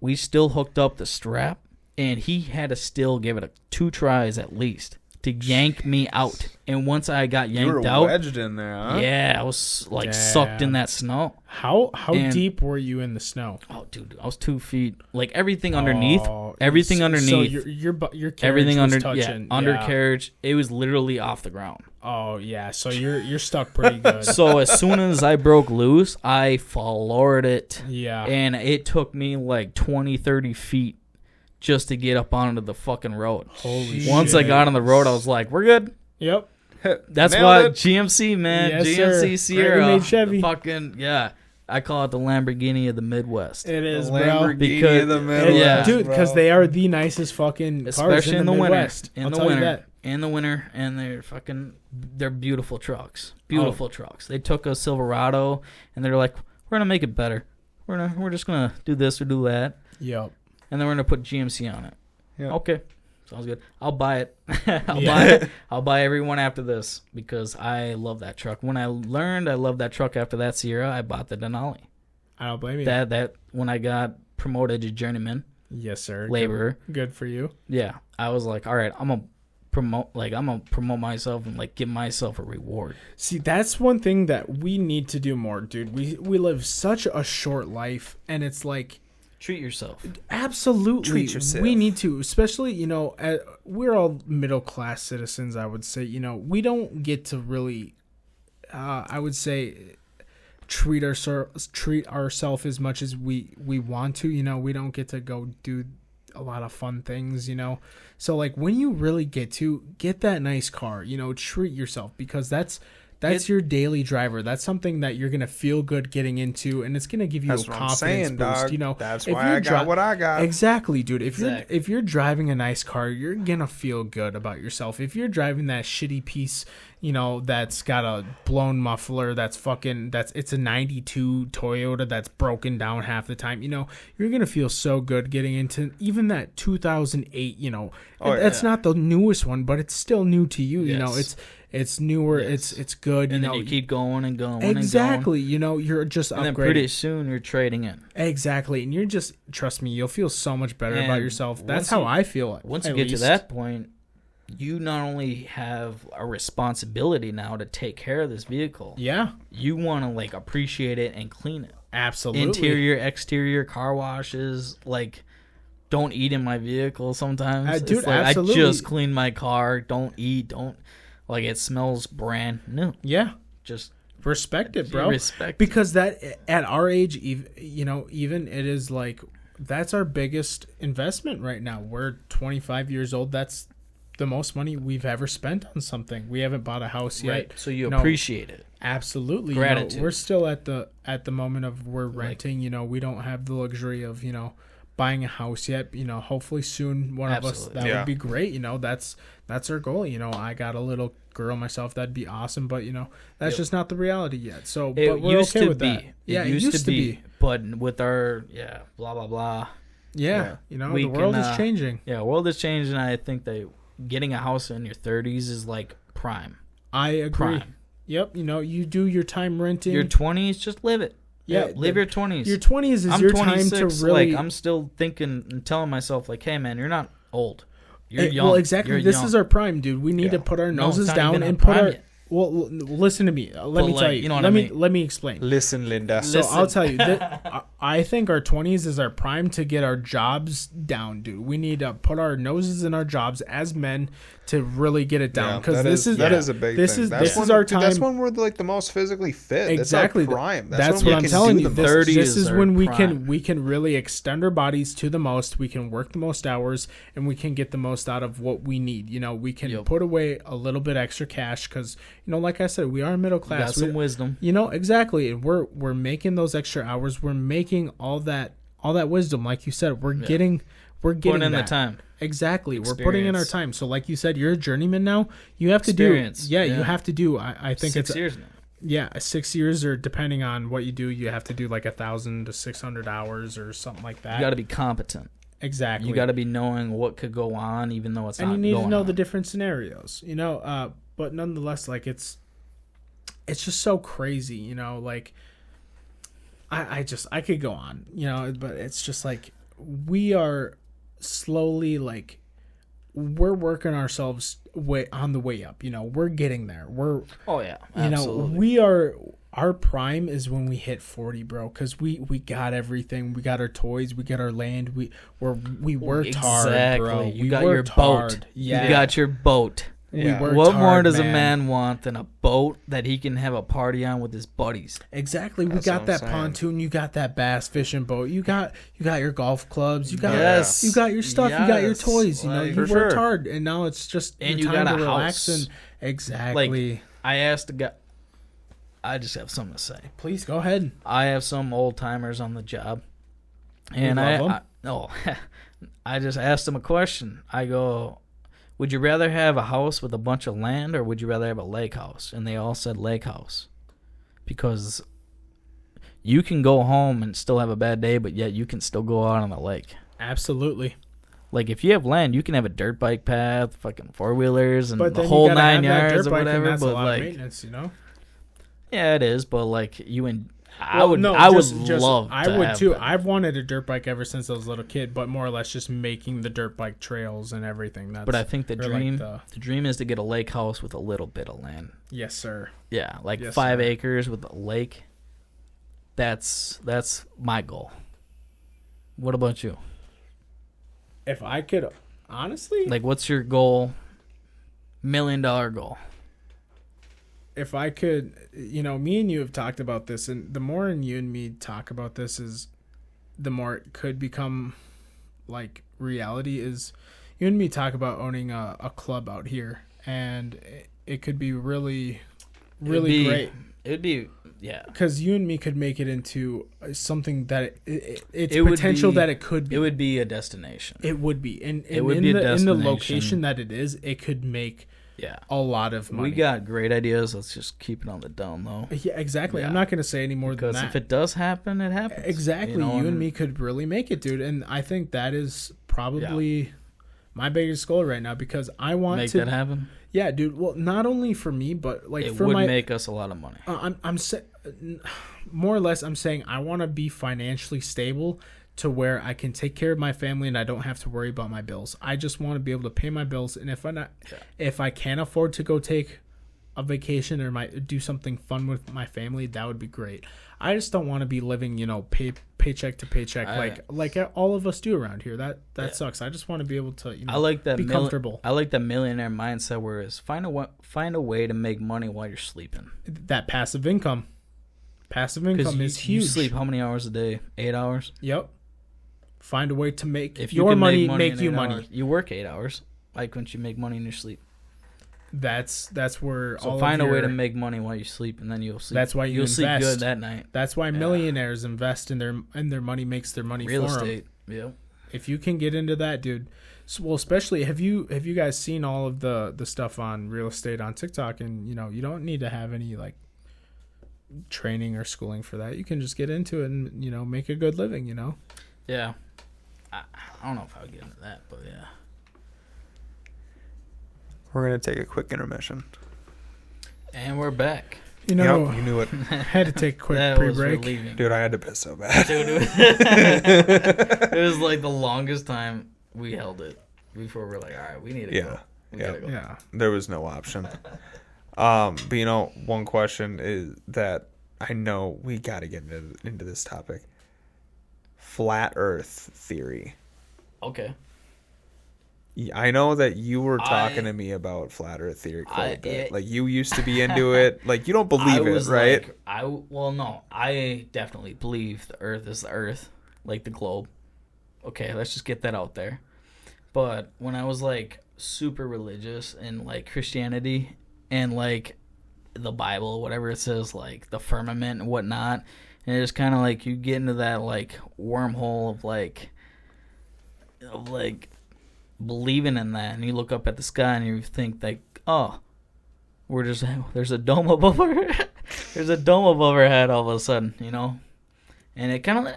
we still hooked up the strap, and he had to still give it 2 tries at least to yank me out. And once I got yanked out, wedged in there, huh? Yeah, I was sucked in that snow. How deep were you in the snow? Oh, dude, I was 2 feet. Like everything underneath, everything underneath. So your carriage everything was touching. Undercarriage. It was literally off the ground. Oh yeah, so you're stuck pretty good. So as soon as I broke loose, I floored it. Yeah, and it took me like 20, 30 feet just to get up onto the fucking road. Holy shit. Once I got on the road, I was like, we're good. Yep. That's why GMC, man. Yes, GMC sir. Sierra. Ready-made Chevy. Fucking, yeah. I call it the Lamborghini of the Midwest. It is, the bro. Lamborghini of the Midwest, yeah. Dude, because they are the nicest fucking cars especially in the Midwest. winter. In the winter, and they're beautiful trucks. Beautiful trucks. They took a Silverado, and they're like, we're gonna make it better. We're just gonna do this or do that. Yep. And then we're gonna put GMC on it. Yeah. Okay. Sounds good. I'll buy it. Buy it. I'll buy every one after this because I love that truck. When I learned I love that truck after that Sierra, I bought the Denali. I don't blame you. That when I got promoted to journeyman. Yes, sir. Laborer. Good for you. Yeah. I was like, all right, I'm gonna promote myself and like give myself a reward. See, that's one thing that we need to do more, dude. We live such a short life, and it's like, treat yourself. Absolutely. Treat yourself. We need to, especially, we're all middle class citizens, I would say. We don't get to really, I would say, treat ourselves as much as we want to. We don't get to go do a lot of fun things, So, like, when you really get that nice car, treat yourself, because that's your daily driver. That's something that you're going to feel good getting into, and it's going to give you a confidence boost. Dog. That's why I got what I got. Exactly, dude. If you're driving a nice car, you're going to feel good about yourself. If you're driving that shitty piece, that's got a blown muffler, it's a 92 Toyota that's broken down half the time, you're going to feel so good getting into even that 2008, that's not the newest one, but it's still new to you, It's newer. Yes. It's good. And then you keep going and going. Exactly. And going. You're just upgrading. And then pretty soon you're trading in. Exactly. And you're just, trust me, you'll feel so much better about yourself. That's how I feel. Once you get to that point, you not only have a responsibility now to take care of this vehicle. Yeah. You want to like appreciate it and clean it. Absolutely. Interior, exterior, car washes, like. Don't eat in my vehicle sometimes. Dude, like, absolutely. I just cleaned my car. Don't eat. Like, it smells brand new. Yeah. Just respect it, bro. Respect because that at our age, even it is like, that's our biggest investment right now. We're 25 years old. That's the most money we've ever spent on something. We haven't bought a house yet. Right. So you appreciate it. Absolutely. Gratitude. We're still at the moment of we're renting. We don't have the luxury of buying a house yet. Hopefully soon one Absolutely. of us. That would be great. That's our goal. I got a little girl myself. That'd be awesome. But that's just not the reality yet. So but we're okay with that. Yeah, it used to be. But with our blah blah blah. Yeah. The world is changing. Yeah, the world is changing. I think that getting a house in your 30s is like prime. I agree. Prime. Yep. You do your time renting. Your 20s, just live it. Yeah, live your 20s. Your 20s is I'm your 26, time to really. Like, I'm still thinking and telling myself, like, hey, man, you're not old. You're young. Well, exactly. You're this young. is our prime, dude. We need to put our noses down and put our. Well, listen to me. Let me tell you. Let me explain. Listen, Linda. So I'll tell you that I think our 20s is our prime to get our jobs down, dude. We need to put our noses in our jobs as men to really get it down. Because that is a big thing. This is our time. That's when we're like the most physically fit. Exactly. That's our prime. That's what I'm telling you. This is when we prime. can really extend our bodies to the most. We can work the most hours, and we can get the most out of what we need. You know, we can put away a little bit extra cash because, you know, like I said, we are middle class. Got some wisdom. You know, exactly. And we're making those extra hours. We're making all that wisdom, like you said. We're getting putting in that. the time. Exactly. Experience. We're putting in our time. So like you said, you're a journeyman now. You have to Experience. do you have to do I think 6 years now. Yeah, 6 years, or depending on what you do, you have to do like 1,000 to 600 hours or something like that. You got to be competent. Exactly. You got to be knowing what could go on, even though it's not. And you need to know on. the different scenarios, you know. But nonetheless, like it's just so crazy, you know. Like I could go on, you know, but it's just like we are slowly like we're working ourselves on the way up, you know. We're getting there. We're Absolutely. we are. Our prime is when we hit 40, bro, because we got everything. We got our toys. We got our land. We worked hard, bro. You got your boat. Yeah. You got your boat. Yeah. What more does a man want than a boat that he can have a party on with his buddies? Exactly. We That's got what that I'm saying. pontoon. You got that bass fishing boat. You got your golf clubs. You got Yes. your stuff. You got your Yes. toys. You know, Like, you for worked sure. hard, and now it's just And your you time got to a relax. house. And exactly. Like, I asked a guy. I just have something to say. Please go ahead. I have some old timers on the job, and love 'em. I just asked them a question. I go, would you rather have a house with a bunch of land, or would you rather have a lake house? And they all said lake house, because you can go home and still have a bad day, but yet you can still go out on the lake. Absolutely. Like, if you have land, you can have a dirt bike path, fucking four-wheelers, and But the then whole you gotta have 9 that yards dirt or bike, and whatever. that's a But lot of like, maintenance, you know. yeah, it is. But like, I Well, would no, love. I to would have too. that. I've wanted a dirt bike ever since I was a little kid, but more or less just making the dirt bike trails and everything. That's, But I think the or like dream, the- the dream is to get a lake house with a little bit of land. yes, sir. Yeah, like Yes, 5 sir. acres with a lake. That's my goal. What about you? If I could, honestly, Like, what's your goal? $1 million goal. if I could, you know, me and you have talked about this, and the more you and me talk about this, is the more it could become like reality. Is you and me talk about owning a club out here, and it could be really, really great. It'd be, yeah. Because you and me could make it into something that it's It would potential be- that it could be. It would be a destination. It would be. And It would in be a the destination. location that it is, it could make Yeah. a lot of money. We got great ideas. Let's just keep it on the down low. Yeah, exactly. Yeah. I'm not going to say any more Because than if that. it does happen, it happens. Exactly. You know, You and me could really make it, dude. And I think that is probably my biggest goal right now, because I want make to that happen. Yeah, dude. Well, not only for me, but like It for would my make us a lot of money. more or less, I'm saying I want to be financially stable to where I can take care of my family and I don't have to worry about my bills. I just want to be able to pay my bills, and if I can't afford to go take a vacation or do something fun with my family, that would be great. I just don't want to be living, you know, paycheck to paycheck like all of us do around here. That sucks. I just want to be able to, you know, I like that be comfortable. I like that millionaire mindset, where it's find a way to make money while you're sleeping. That passive income. Passive income is huge. You sleep how many hours a day? 8 hours. Yep. Find a way to make If your can money in make you 8 money. hours, you work 8 hours. Why couldn't you make money in your sleep? That's where So all find of a way your- to make money while you sleep, and then you'll sleep. That's why you'll sleep invest. good that night. That's why millionaires invest in their money makes their money Real for 'em. estate. Yep. If you can get into that, dude. Well, especially have you guys seen all of the stuff on real estate on TikTok? And you know, you don't need to have any like training or schooling for that. You can just get into it and, you know, make a good living, you know. Yeah. I don't know if I would get into that, but yeah. We're going to take a quick intermission. And we're back. You know, Yep, you knew it. had to take a quick That was pre-break. relieving. Dude, I had to piss so bad. Dude, it was like the longest time we held it before we're like, all right, we need to go. We gotta go. Yeah. There was no option. But you know, one question is that I know we got to get into this topic. flat Earth theory. Okay. I know that you were talking to me about flat Earth theory quite a bit. Like, you used to be into it. Like, you don't believe it, right? Well, no. I definitely believe the Earth is the Earth, like the globe. Okay, let's just get that out there. But when I was, like, super religious in, like, Christianity and, like, the Bible, whatever it says, like, the firmament and whatnot, and it's kind of like you get into that, like, wormhole of, like, believing in that, and you look up at the sky and you think like, oh, there's a dome above our there's a dome above our head all of a sudden, you know. And it kind of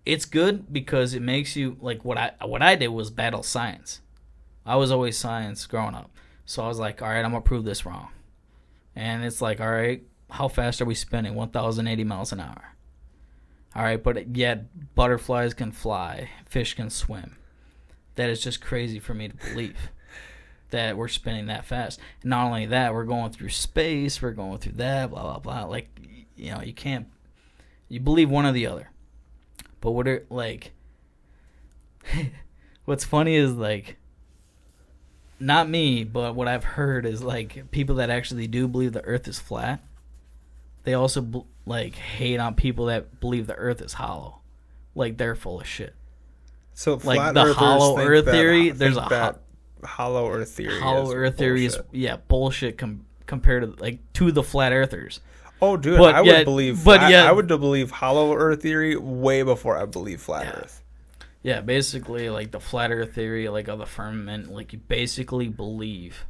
it's good because it makes you like what I did was battle science. I was always science growing up, so I was like, all right, I'm gonna prove this wrong. And it's like, all right, how fast are we spinning? 1,080 miles an hour. All right, but yet butterflies can fly, fish can swim. That is just crazy for me to believe that we're spinning that fast. And not only that, we're going through space, we're going through that, blah, blah, blah. Like, you know, you believe one or the other. But what's funny is, like, not me, but what I've heard is, like, people that actually do believe the earth is flat, they also, hate on people that believe the earth is hollow. Like, they're full of shit. So like flat the hollow Earth theory, there's a hollow Earth theory. Hollow Earth theory is bullshit compared to to the flat earthers. Oh, dude, I would believe hollow Earth theory way before I believe flat Earth. Yeah, basically, like the flat Earth theory, like of the firmament, like you basically believe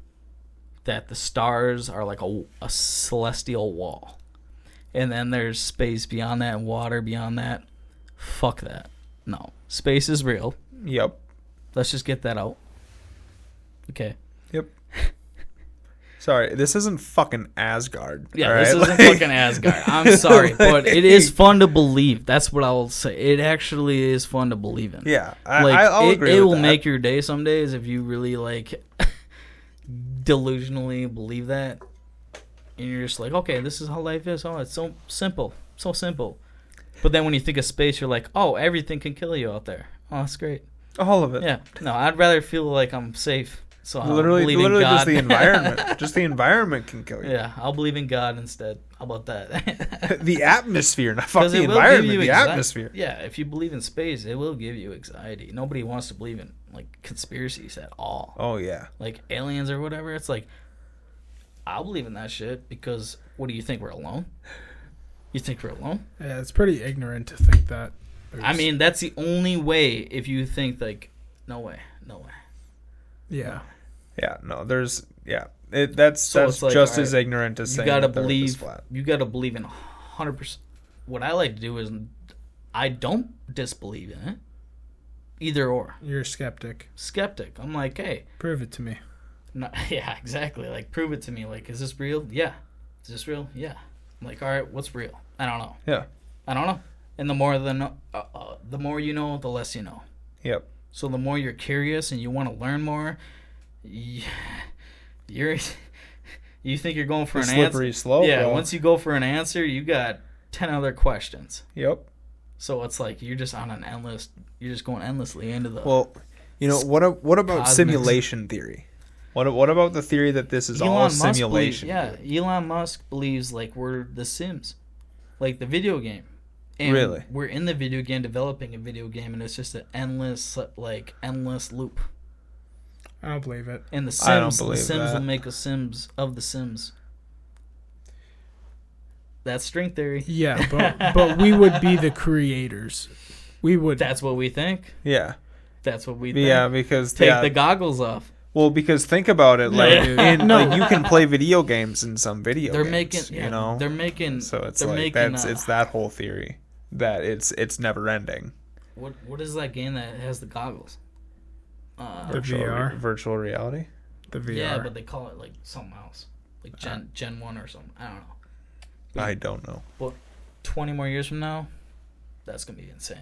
that the stars are like a celestial wall, and then there's space beyond that and water beyond that. Fuck that. No. Space is real. Yep. Let's just get that out. Okay. Yep. Sorry, this isn't fucking Asgard. Yeah, this isn't fucking Asgard. I'm sorry, but it is fun to believe. That's what I'll say. It actually is fun to believe in. Yeah, I'll agree with that. It will make your day some days if you really, delusionally believe that. And you're just like, okay, this is how life is. Oh, it's so simple. So simple. But then when you think of space, you're like, oh, everything can kill you out there. Oh, that's great. All of it. Yeah. No, I'd rather feel like I'm safe. So I'll literally believe in God. just the environment. Just the environment can kill you. Yeah, I'll believe in God instead. How about that? The atmosphere, not fuck the environment. The atmosphere. Yeah, if you believe in space, it will give you anxiety. Nobody wants to believe in conspiracies at all. Oh yeah. Like aliens or whatever. It's like, I'll believe in that shit because what do you think, we're alone? You think we're alone? Yeah, it's pretty ignorant to think that. I mean, that's the only way if you think, no way. Yeah. Yeah, no, there's, yeah. That's just as ignorant as saying that the earth is flat. You got to believe in 100%. What I like to do is I don't disbelieve in it. Either or. You're a skeptic. I'm like, hey. Prove it to me. No, yeah, exactly. Like, prove it to me. Like, is this real? Yeah. Is this real? Yeah. I'm like, all right, what's real? I don't know. Yeah. I don't know. And the more you know, the less you know. Yep. So the more you're curious and you want to learn more, you think you're going for an answer. Slippery slope. Yeah. Bro. Once you go for an answer, you got 10 other questions. Yep. So it's like you're just on an endless. You're just going endlessly into the. Well, what about simulation theory? What about the theory that this is all a simulation? Elon Musk believes we're The Sims, like the video game. And really? We're in the video game, developing a video game, and it's just an endless loop. I don't believe it. And the I don't Sims believe that. will make a Sims of the Sims. That's string theory. Yeah, but we would be the creators. We would. That's what we think. Yeah. That's what we think. Yeah, because take the goggles off. Well, because think about it, you can play video games in some video games. They're making. So it's it's that whole theory that it's never ending. What is that game that has the goggles? The VR, virtual reality. The VR. Yeah, but they call it something else, Gen 1 or something. I don't know. I don't know. But 20 more years from now, that's gonna be insane.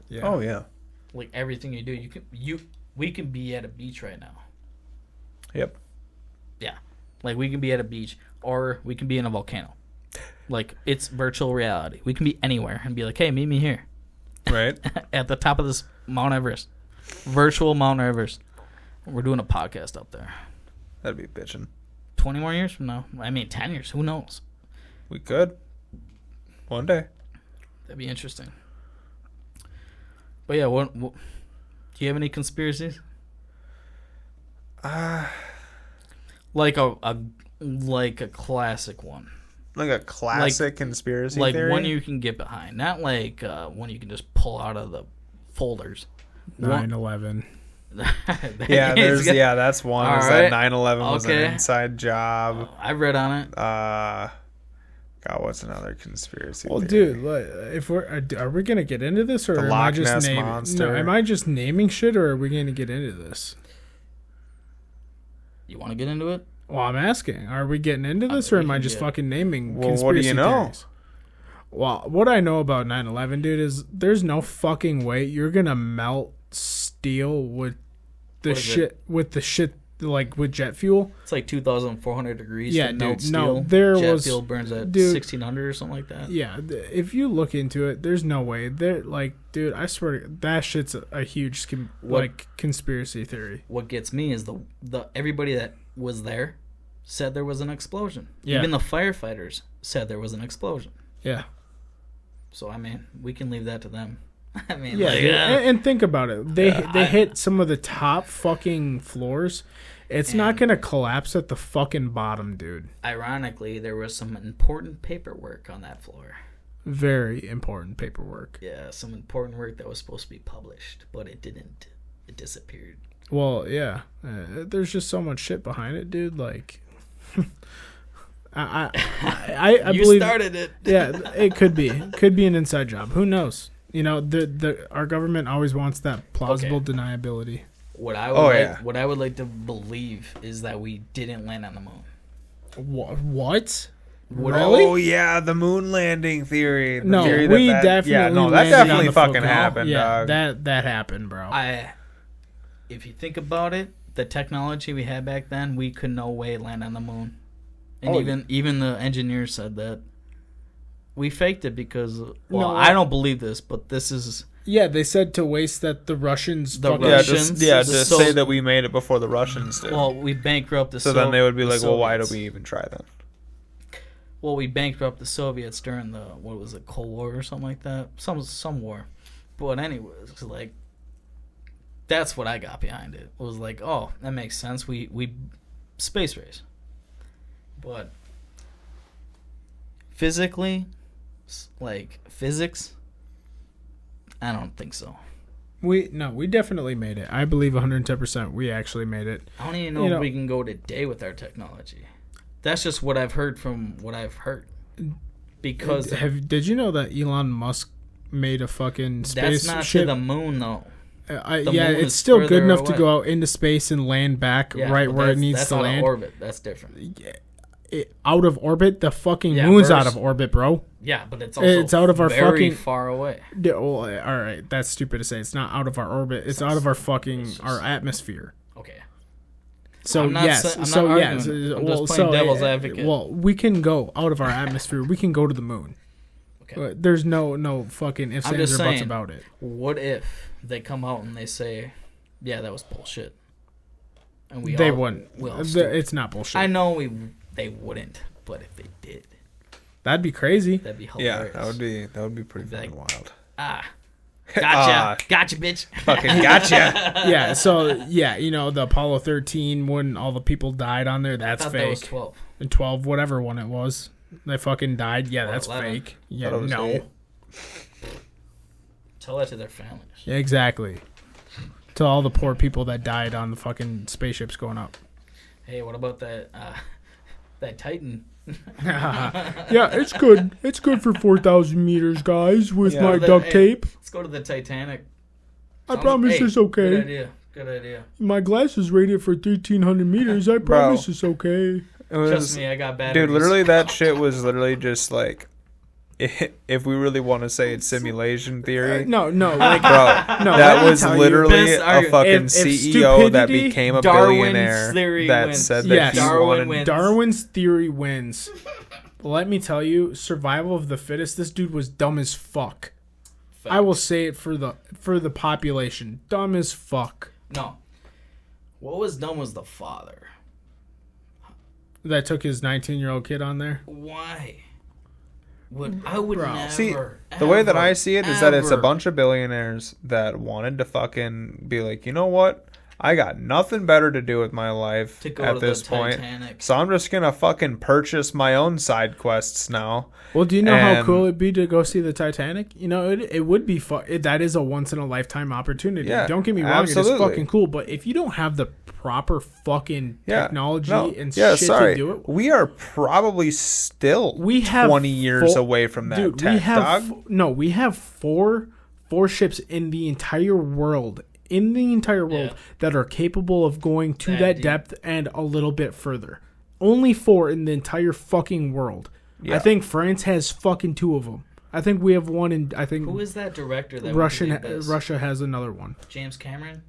Yeah. Oh yeah. Everything you do, we can be at a beach right now. Yep. Yeah. We can be at a beach, or we can be in a volcano. It's virtual reality. We can be anywhere and be like, hey, meet me here. Right. at the top of this Mount Everest, virtual Mount Everest. We're doing a podcast up there. That'd be bitching. 20 more years from now. I mean, 10 years. Who knows? We could. One day. That'd be interesting. But yeah, what do you have any conspiracies? Like a classic one. Like a classic conspiracy like theory? one you can get behind. Not like one you can just pull out of the folders. 9/11. Yeah, that's one. All is right. that 9/11 was Okay. an inside job. I read on it. God, what's another conspiracy Well, theory? dude, if are we gonna get into this, or The am Loch I just Ness naming? Monster. No, am I just naming shit, or are we gonna get into this? You want to get into it? Well, I'm asking, are we getting into this, or am I just fucking naming Well, conspiracy what do you know? theories? Well, what I know about 9/11, dude, is there's no fucking way you're gonna melt steel with the What is shit like with jet fuel. It's like 2,400 degrees. Yeah, to melt dude, no, steel. there Jet was- fuel burns at dude, 1,600 or something like that. Yeah, if you look into it, there's no way. There, like, dude, I swear that shit's a huge conspiracy theory. What gets me is the everybody that was there said there was an explosion. Yeah. Even the firefighters said there was an explosion. Yeah. So I mean, we can leave that to them. I mean, Yeah, like, dude, and think about it. They hit some of the top fucking floors. It's not gonna collapse at the fucking bottom, dude. ironically, there was some important paperwork on that floor. Very important paperwork. Yeah, some important work that was supposed to be published, but it didn't. It disappeared. Well, yeah. There's just so much shit behind it, dude. Like, I You believe started it. Yeah, it could be an inside job. Who knows? You know, our government always wants that plausible deniability. What I would like to believe is that we didn't land on the moon. What? Really? Oh yeah, the moon landing theory. No, theory we that definitely yeah, no, that landed on definitely the fucking fucking- happened, Yeah, dog. that happened, bro. If you think about it, the technology we had back then, we could no way land on the moon. And even the engineers said that. We faked it because, well, No. I don't believe this, but this is... Yeah, they said to waste that the Russians. The fucking- Russians- just so- say that we made it before the Russians did. Well, we bankrupt the so then they would be the like, well, why do Soviets. we even try then? Well, we bankrupt the Soviets during the, what was it, Cold War or something like that? Some war. But anyways, it's like, that's what I got behind it. It was like, oh, that makes sense. We space race. But physically, like physics, I don't think so. We definitely made it. I believe 110% we actually made it. I don't even know if we can go today with our technology. That's just what I've heard from what I've heard. Because Did you know that Elon Musk made a fucking that's not spaceship? to the moon, though. Yeah, moon it's is still good further enough to away. go out into space and land back right but where it that's- needs that's to out land. Of orbit. That's different. Out of orbit, the fucking Yeah, moon's verse- out of orbit, bro. Yeah, but it's also out of our very fucking far away. Yeah, well, all right, that's stupid to say. It's not out of our orbit. It's out of our fucking our atmosphere. Okay. So I'm not yes, I'm so not yes, arguing. I'm just playing devil's advocate. Well, we can go out of our atmosphere. We can go to the moon. Okay. There's no fucking ifs, I'm ands, just or buts saying, about it. What if they come out and they say, "Yeah, that was bullshit," and They wouldn't. Well, It's not bullshit. I know they wouldn't, but if they did, That'd be crazy. that'd be Yeah, hilarious. that would be pretty Like- fucking wild. Gotcha, gotcha, bitch. Fucking gotcha. Yeah. So yeah, the Apollo 13 when all the people died on there. I That's thought fake. that was 12. And 12, whatever one it was, they fucking died. Yeah, Or that's 11. fake. Yeah, Thought it was no. 8. Tell that to their families. Yeah, exactly. To all the poor people that died on the fucking spaceships going up. Hey, what about that Titan? Yeah, it's good. It's good for 4,000 meters, guys, with Yeah. my duct tape. Let's go to the Titanic. I promise Hey, it's okay. Good idea. Good idea. My glass is rated for 1,300 meters. I promise it's okay. It was, Trust me, I got batteries. dude, literally that shit was literally just like, if we really want to say it's simulation theory, No, like, bro, no, let that me was tell you, literally best a argument. fucking If CEO that stupidity, became a Darwin's billionaire theory that wins. said Yes. that he Darwin wanted. wins. Darwin's theory wins. Let me tell you, survival of the fittest. This dude was dumb as fuck. I will say it for the population. Dumb as fuck. No. What was dumb was the father. That took his 19-year-old kid on there. Why? I would never. See, the way that I see it is that it's a bunch of billionaires that wanted to fucking be like, you know what? I got nothing better to do with my life at this point. So I'm just going to fucking purchase my own side quests now. Well, do you know how cool it'd be to go see the Titanic? You know, it would be fun. That is a once-in-a-lifetime opportunity. Yeah, don't get me wrong. Absolutely. It is fucking cool. But if you don't have the proper fucking technology and shit to do it. We are probably still 20 years away from that tech, dog. We have four ships in the entire world. That are capable of going to that depth and a little bit further. Only 4 in the entire fucking world. Yeah. I think France has fucking 2 of them. I think we have one in. I think who is that director? That Russia has another one. James Cameron.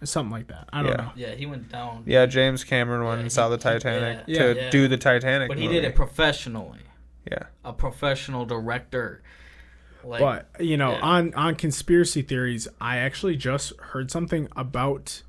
Something like that. I don't know. Yeah, he went down. Yeah, James Cameron went and saw the Titanic to do the Titanic. But he did it professionally. Yeah, a professional director. But, on conspiracy theories, I actually just heard something about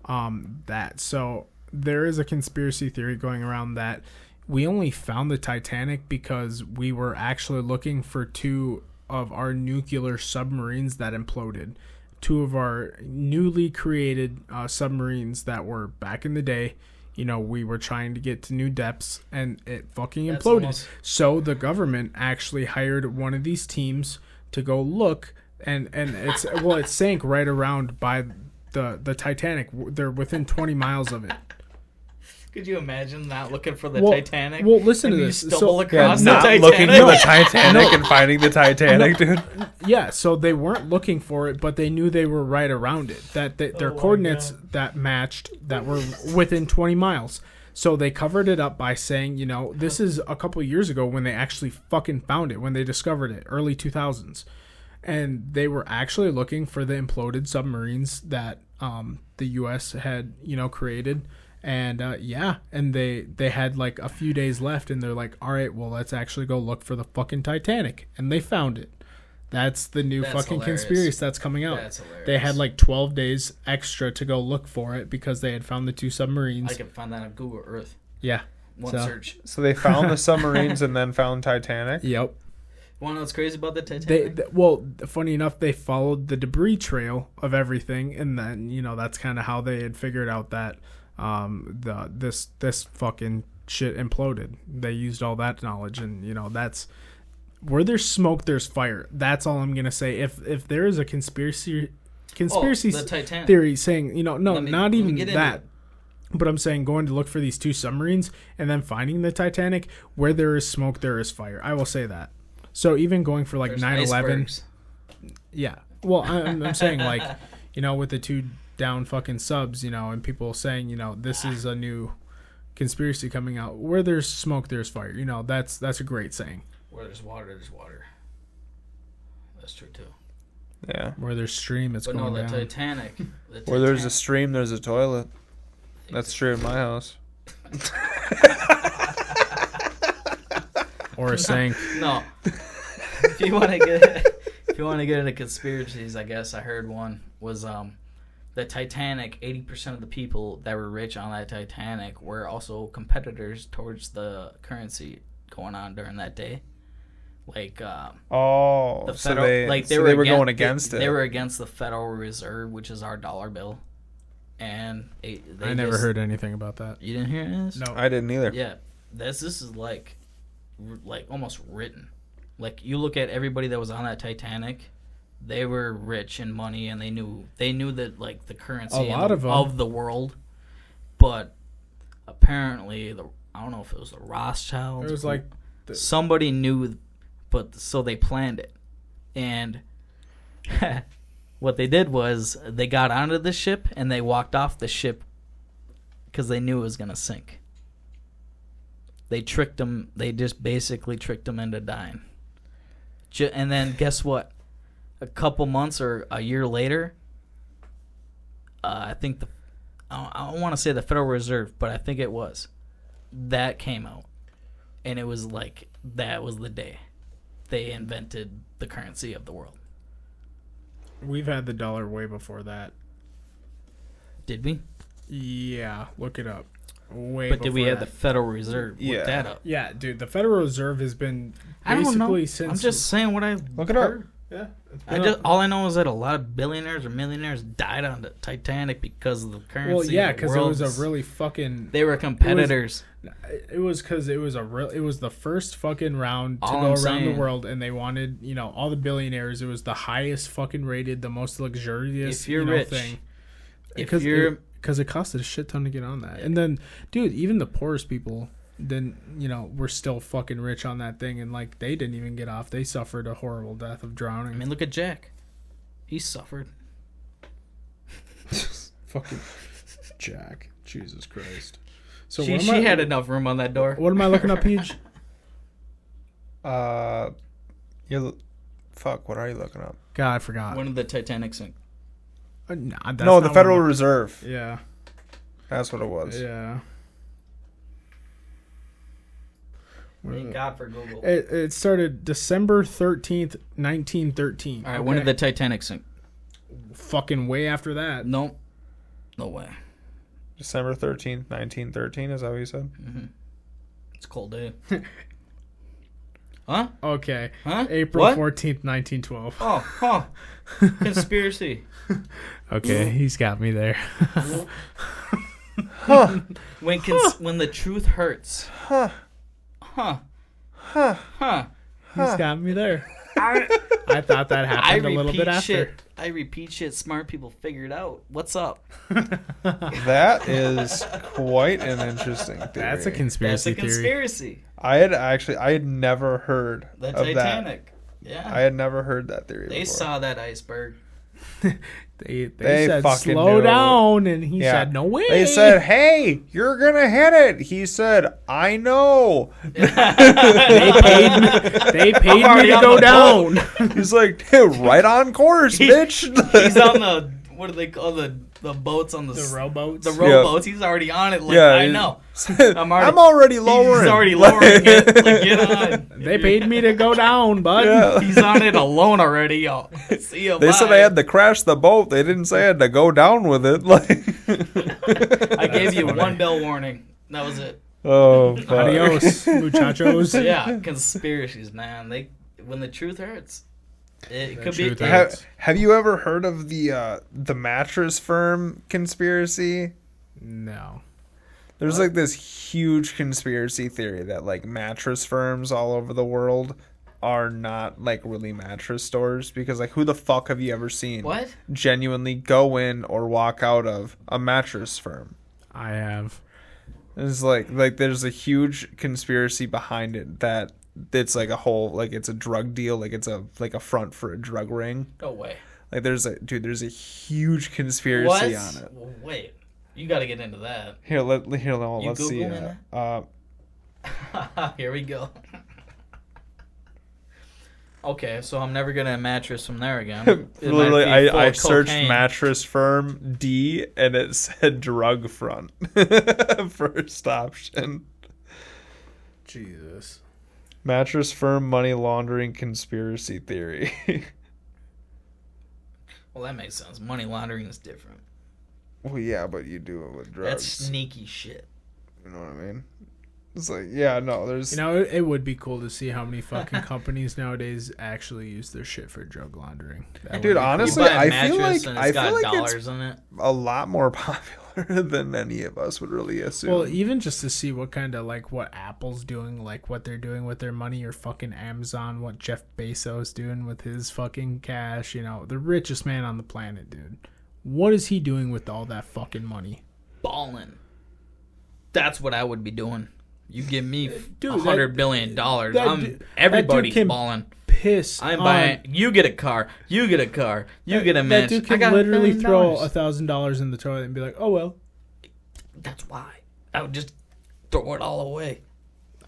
that. So there is a conspiracy theory going around that we only found the Titanic because we were actually looking for 2 of our nuclear submarines that imploded. 2 of our newly created submarines that were back in the day. We were trying to get to new depths and it fucking imploded. So the government actually hired one of these teams to go look and it sank right around by the Titanic. They're within 20 miles of it. Could you imagine not looking for the Titanic? Well, listen to this. Stumble across the not Titanic. Looking for the Titanic and finding the Titanic, dude. Yeah, so they weren't looking for it, but they knew they were right around it. That their coordinates that matched that were within 20 miles. So they covered it up by saying, this is a couple of years ago when they actually fucking found it, when they discovered it, early 2000s. And they were actually looking for the imploded submarines that the U.S. had, created. And, and they had like a few days left and they're like, all right, well, let's actually go look for the fucking Titanic. And they found it. That's the new fucking conspiracy that's coming out. That's hilarious. They had like 12 days extra to go look for it because they had found the 2 submarines. I can find that on Google Earth. Yeah. One search. So they found the submarines and then found Titanic? Yep. You want to know what's crazy about the Titanic? Funny enough, they followed the debris trail of everything, and then, that's kind of how they had figured out that this fucking shit imploded. They used all that knowledge, and, that's... Where there's smoke, there's fire. That's all I'm gonna say. If there is a conspiracy theory saying, not even that, but I'm saying going to look for these 2 submarines and then finding the Titanic, where there is smoke, there is fire. I will say that. So even going for like 9/11, yeah. Well, I'm saying like, with the 2 down fucking subs, and people saying, this is a new conspiracy coming out. Where there's smoke, there's fire. That's a great saying. Where there's water, there's water. That's true too. Yeah. Where there's stream, it's going down. Titanic. Where there's a stream, there's a toilet. That's true in my house. Or a sink. No. If you want to get into conspiracies, I guess I heard one was the Titanic. 80% of the people that were rich on that Titanic were also competitors towards the currency going on during that day. Like, so they were going against it. They were against the Federal Reserve, which is our dollar bill. And I never heard anything about that. You didn't hear this? No, I didn't either. Yeah, this is like almost written. Like, you look at everybody that was on that Titanic, they were rich in money, and they knew that like the currency of the world. But apparently, I don't know if it was the Rothschilds. It was like somebody knew, but so they planned it, and what they did was they got onto the ship and they walked off the ship because they knew it was gonna sink. They tricked them. They just basically tricked them into dying. And then guess what? A couple months or a year later, I think I don't want to say the Federal Reserve, but I think it was. That came out. And it was like, that was the day they invented the currency of the world. We've had the dollar way before that. Did we? Yeah, look it up. Way But did we before have that. the Federal Reserve? Yeah. Look that up. Yeah, dude, the Federal Reserve has been I don't know. basically since. I'm just saying what I Look it up. heard. Yeah. All I know is that a lot of billionaires or millionaires died on the Titanic because of the currency. Well, yeah, because because it was a really fucking. They were competitors. It was because it was it was the first fucking round to All go I'm around saying- the world, and they wanted all the billionaires. It was the highest fucking rated, the most luxurious. If you're rich, thing. if you're Because it costed a shit ton to get on that, and then, dude, even the poorest people then were still fucking rich on that thing, and like they didn't even get off. They suffered a horrible death of drowning. I mean, look at Jack. He suffered. Fucking Jack, Jesus Christ. So She had enough room on that door. What am I looking up, Peej? Fuck. What are you looking up? God, I forgot. When did the Titanic sink? Nah, that's No, the not Federal what I'm- Reserve. Yeah, That's what it was. yeah. Thank God for Google. It started December 13th, 1913. All right, when did the Titanic sink? Fucking way after that. Nope. No way. December 13th, 1913. Is that what you said? It's a cold day. Huh? Okay. Huh? April What? 14th, 1912. Oh, huh. Conspiracy. Okay, he's got me there. When the truth hurts. Huh. He's got me there. I thought that happened a little bit after. shit. I repeat shit smart people figured out. What's up? That is quite an interesting theory. That's a That's conspiracy a theory. conspiracy. I had never heard The of that. Titanic. Yeah. I had never heard that theory They before. saw that iceberg. They They said fucking slow knew. down, and he said no way. They said, "Hey, you're gonna hit it." He said, "I know." they paid me already to on go the down. He's like, "Dude, right on course, bitch." He's on the what do they call the boats on the The rowboats. the rowboats. He's already on it. Like Yeah, I he- know. I'm already lowering. He's already lowering it. Like get on. They paid me to go down, bud. Yeah. He's on it alone already. Y'all. See you. They said I had to crash the boat. They didn't say I had to go down with it. Like, I gave you one bell warning. That was it. oh, fuck. Adios, muchachos. Yeah, conspiracies, man. When the truth hurts, it could be. truth hurts. Have you ever heard of the mattress firm conspiracy? No. There's like this huge conspiracy theory that like mattress firms all over the world are not like really mattress stores, because like who the fuck have you ever seen What? genuinely go in or walk out of a mattress firm? I have. It's like there's a huge conspiracy behind it that it's like a whole, like it's a drug deal, like it's a front for a drug ring. No way. Like there's a huge conspiracy What? on it. Well, wait. You got to get into that. Here, let's see. Googling Here we go. Okay, so I'm never getting a mattress from there again. It might Literally, be full I of searched cocaine. mattress firm D and it said drug front. First option. Jesus. Mattress firm money laundering conspiracy theory. Well, that makes sense. Money laundering is different. Well, yeah, but you do it with drugs. That's sneaky shit. You know what I mean? It's like, yeah, no, there's... It would be cool to see how many fucking companies nowadays actually use their shit for drug laundering. That would Dude, be cool. honestly, You buy a I feel mattress like and it's got dollars it's in it. a lot more popular than any of us would really assume. Well, even just to see what kind of, like, what Apple's doing, like, what they're doing with their money, or fucking Amazon, what Jeff Bezos doing with his fucking cash, the richest man on the planet, dude. What is he doing with all that fucking money? Balling. That's what I would be doing. You give me Dude, $100 billion. that Everybody's dude can balling. Piss. I'm on- buying. You get a car. You get a car. You get a That mansion. dude I can got literally $1 throw million. $1,000 in the toilet and be like, "Oh well." That's why I would just throw it all away.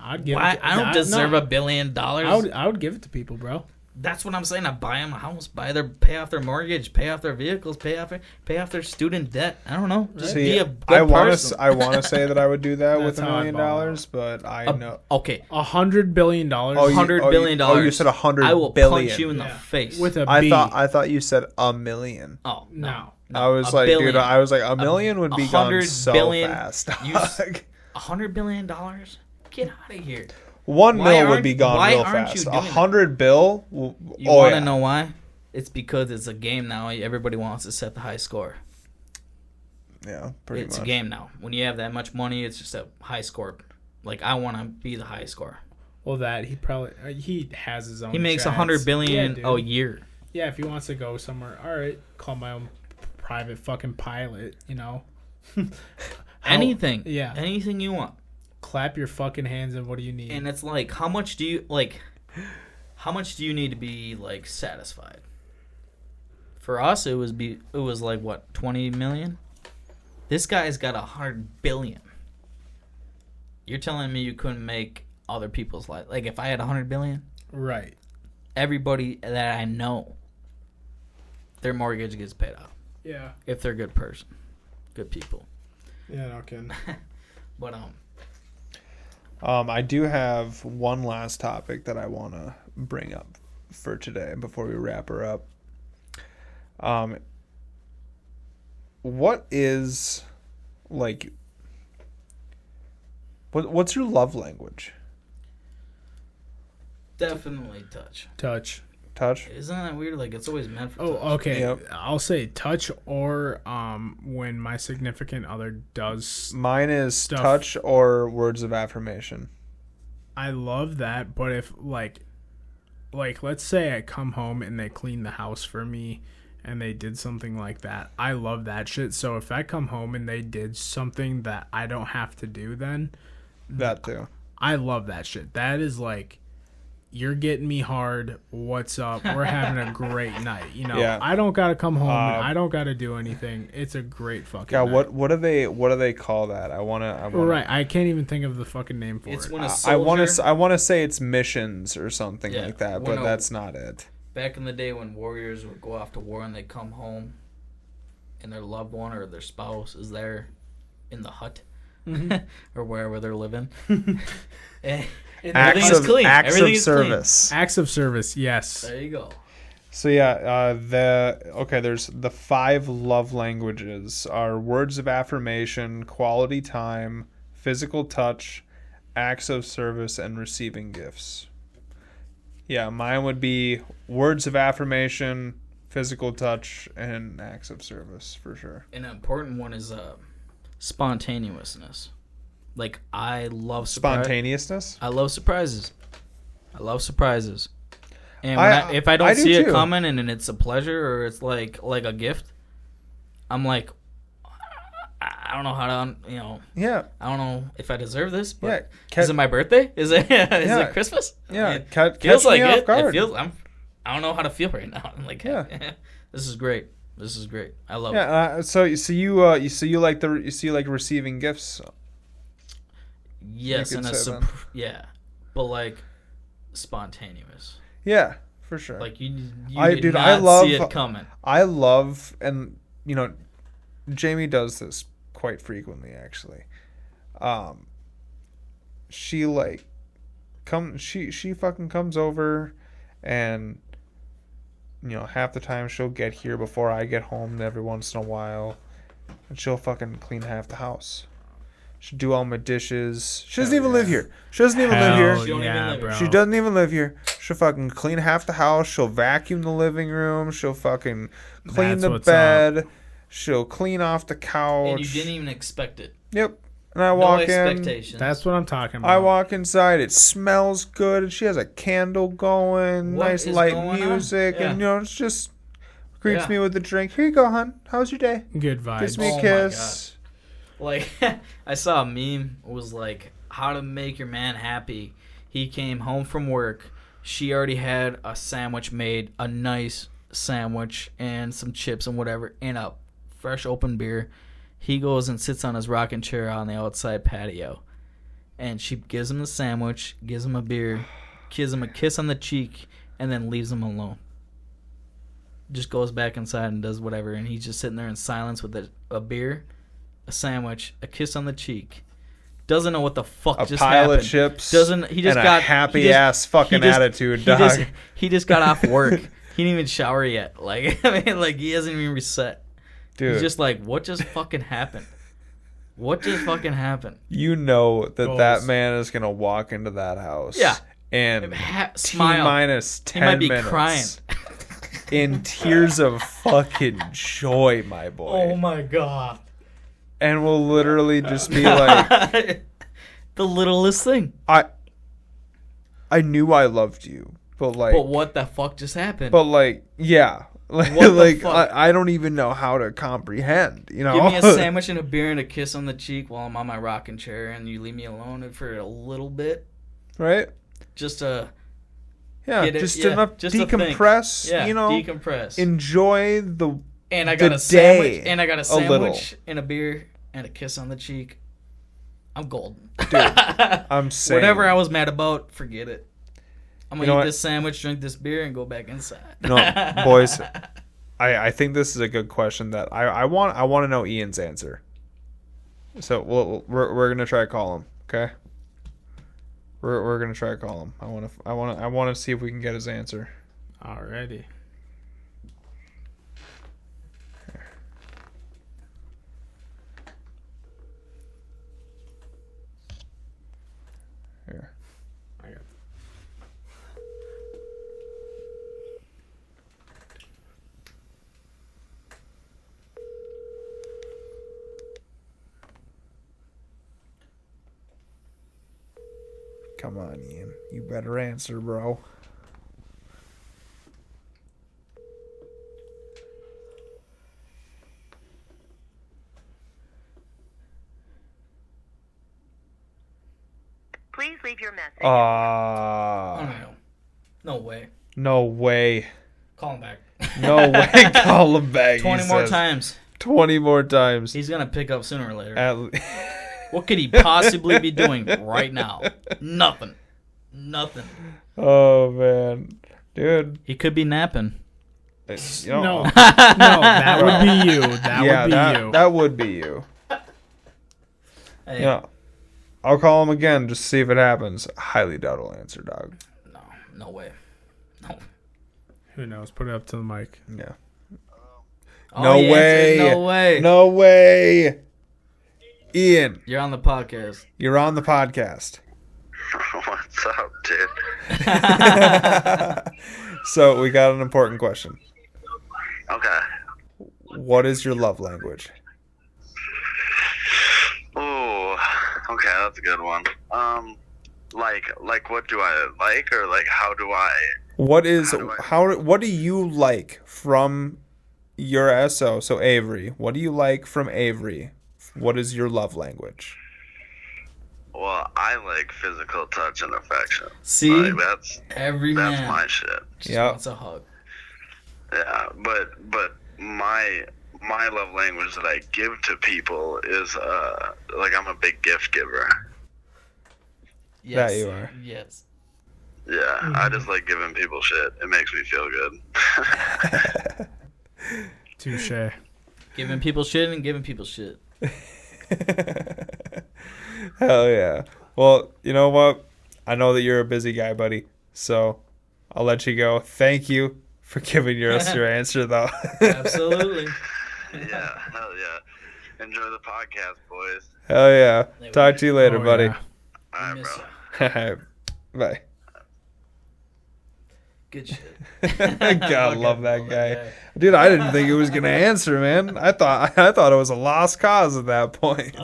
I'd give Why? it. I don't deserve no. $1 billion. I would give it to people, bro. That's what I'm saying. I buy them a house, pay off their mortgage, pay off their vehicles, pay off their student debt. I don't know. Just be a good person. I want to say that I would do that with That's $1 how I million, ball out. but I know. Okay, $100 billion. $100 billion. Oh, you said 100 I will billion. punch you in the face. with a I B. thought you said $1 million. Oh No. I was like, billion. dude, I was like, $1 million would be gone 100 so billion. fast. You $100 billion? Get out of here. 1 Why mil would aren't- be gone why real aren't you fast. doing 100 bill. You Oh want to yeah. know why? It's because it's a game now. Everybody wants to set the high score. Yeah, pretty It's much. a game now. When you have that much money, it's just a high score. Like, I want to be the high score. Well, he has his own. He makes chats. $100 billion dude. a year. Yeah, if he wants to go somewhere, all right, call my own private fucking pilot. You know. Anything. Yeah. Anything you want. Clap your fucking hands and what do you need? And it's like, how much do you need to be like satisfied? For us, it was like what, 20 million? This guy's got 100 billion. You're telling me you couldn't make other people's life? Like, if I had 100 billion, Right. everybody that I know, their mortgage gets paid off Yeah. if they're a good person, good people. Yeah, no kidding. But I do have one last topic that I want to bring up for today before we wrap her up. What is, like, what's your love language? definitely touch. Touch? Isn't that weird? Like, it's always meant for Oh, touch. okay. Yep. I'll say touch or when my significant other does. Mine is Stuff. touch or words of affirmation. I love that, but if like let's say I come home and they clean the house for me and they did something like that, I love that shit. So if I come home and they did something that I don't have to do, then That too. I love that shit. That is like, you're getting me hard. What's up? We're having a great night. You know, Yeah. I don't gotta come home. And I don't gotta do anything. It's a great fucking. God, night. what do they call that? I wanna. Right, I can't even think of the fucking name for It's it. when a I want soldier, to. I want to say it's missions or something Yeah, like that, when but a- that's not it. back in the day when warriors would go off to war and they come home and their loved one or their spouse is there in the hut or wherever they're living. And Acts everything's of clean. acts of Everything's clean. service. Acts of service. Yes. There you go. So yeah, there's the 5 love languages are words of affirmation, quality time, physical touch, acts of service, and receiving gifts. Yeah, mine would be words of affirmation, physical touch, and acts of service for sure. An important one is spontaneousness. Like, I love Spontaneousness. I love surprises. And if I I don't do see it too. coming and it's a pleasure or it's like a gift, I'm like, I don't know how to, Yeah, I don't know if I deserve this, yeah. but is it my birthday? Is it it Christmas? Yeah, It catch feels me like off it. guard. It feels. I don't know how to feel right now. I'm like, Yeah. this is great. I love it. Yeah. So you like receiving gifts. Yes, you and could say yeah, but like spontaneous. Yeah, for sure. Like you I did I not love see it coming. I love, and Jamie does this quite frequently actually. She she fucking comes over, and half the time she'll get here before I get home every once in a while, and she'll fucking clean half the house. She'll do all my dishes. She doesn't even live here. She doesn't even live here. Hell She don't even yeah, live here. bro. She doesn't even live here. She'll fucking clean half the house. She'll vacuum the living room. She'll fucking clean That's the what's bed. She'll clean off the couch. And you didn't even expect it. Yep. And I No walk in. expectations. That's what I'm talking about. I walk inside. It smells good. And she has a candle going. What nice is light going on? music. Yeah. And it's just greets Yeah. me with a drink. Here you go, hon. How's your day? Good vibes. Gives me Oh a my kiss. Like, I saw a meme. It was like, how to make your man happy. He came home from work. She already had a sandwich made, a nice sandwich, and some chips and whatever, and a fresh open beer. He goes and sits on his rocking chair on the outside patio. And she gives him the sandwich, gives him a beer, gives him a kiss on the cheek, and then leaves him alone. Just goes back inside and does whatever, and he's just sitting there in silence with a beer, a sandwich, a kiss on the cheek. Doesn't know what the fuck just happened. A pile of chips. He just and got a happy ass fucking attitude, dog. He just got off work. He didn't even shower yet. Like, I mean, like, he hasn't even reset. Dude. He's just like, what just fucking happened? What just fucking happened? You know that man is gonna walk into that house. Yeah. And smile. T-minus 10 he might be minutes. crying. In tears of fucking joy, my boy. Oh my god. And we'll literally just be like, the littlest thing. I knew I loved you, but what the fuck just happened? But like, yeah. Like I don't even know how to comprehend, you know. Give me a sandwich and a beer and a kiss on the cheek while I'm on my rocking chair, and you leave me alone for a little bit. Right? Just enough just decompress, you know. Decompress. Enjoy and I got a sandwich and I got a sandwich and a beer and a kiss on the cheek. I'm golden. Dude, I'm saying. Whatever I was mad about, forget it. I'm gonna eat this sandwich, drink this beer, and go back inside. No, boys, I think this is a good question that I want to know Ian's answer. So we're gonna try to call him. Okay. We're gonna try to call him. I want to see if we can get his answer. Alrighty. Here. I got. Come on, Ian. You better answer, bro. Please leave your message. No way. No way. Call him back. No way. Call him back. 20 more times. 20 more times. He's gonna pick up sooner or later. What could he possibly be doing right now? Nothing. Oh man, dude. He could be napping. No, that would be you. That would be you. Hey. Yeah. I'll call him again just to see if it happens. Highly doubt he'll answer, dog. No way. No. Who knows? Put it up to the mic. Yeah. No way. No way. Ian. You're on the podcast. You're on the podcast. What's up, dude? So we got an important question. Okay. What is your love language? Ooh, okay, that's a good one. Like what do I like, or like how do I? What do you like from your SO? So Avery, what do you like from Avery? What is your love language? Well, I like physical touch and affection. See, like, that's man. my shit. Just wants a hug. Yeah, but my love language that I give to people is like I'm a big gift giver. Yes. That you are. Yes. Yeah, mm-hmm. I just like giving people shit. It makes me feel good. Touche. Giving people shit and giving people shit. Hell yeah. Well, you know what? I know that you're a busy guy, buddy. So I'll let you go. Thank you for giving us your answer, though. Absolutely. Yeah, hell yeah. Enjoy the podcast, boys. Hell yeah. Talk to you later, buddy. Yeah. All right, bro. Bye. Good shit. God, love that guy. Dude, I didn't think it was gonna answer, man. I thought it was a lost cause at that point.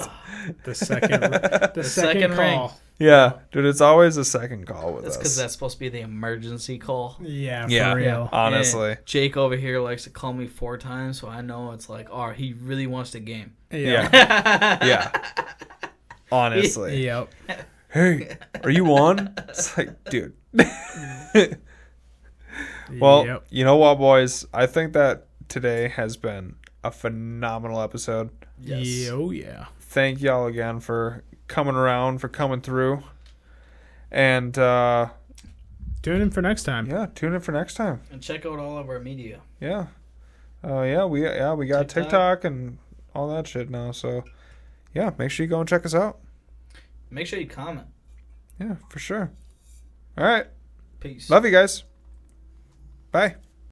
The second call. ring. Yeah, dude, it's always a second call with That's us. because that's supposed to be the emergency call. Yeah, for real. Honestly. And Jake over here likes to call me 4 times, so I know it's like, oh, he really wants the game. Yeah. Yeah. Honestly. Yep. Hey, are you on? It's like, dude. Well, You know what, boys? I think that today has been a phenomenal episode. Yes. Yeah, oh yeah. Thank y'all again for coming around, for coming through. And Tune in for next time. Yeah, tune in for next time. And check out all of our media. Yeah. We got TikTok and all that shit now. So, yeah, make sure you go and check us out. Make sure you comment. Yeah, for sure. All right. Peace. Love you guys. Bye.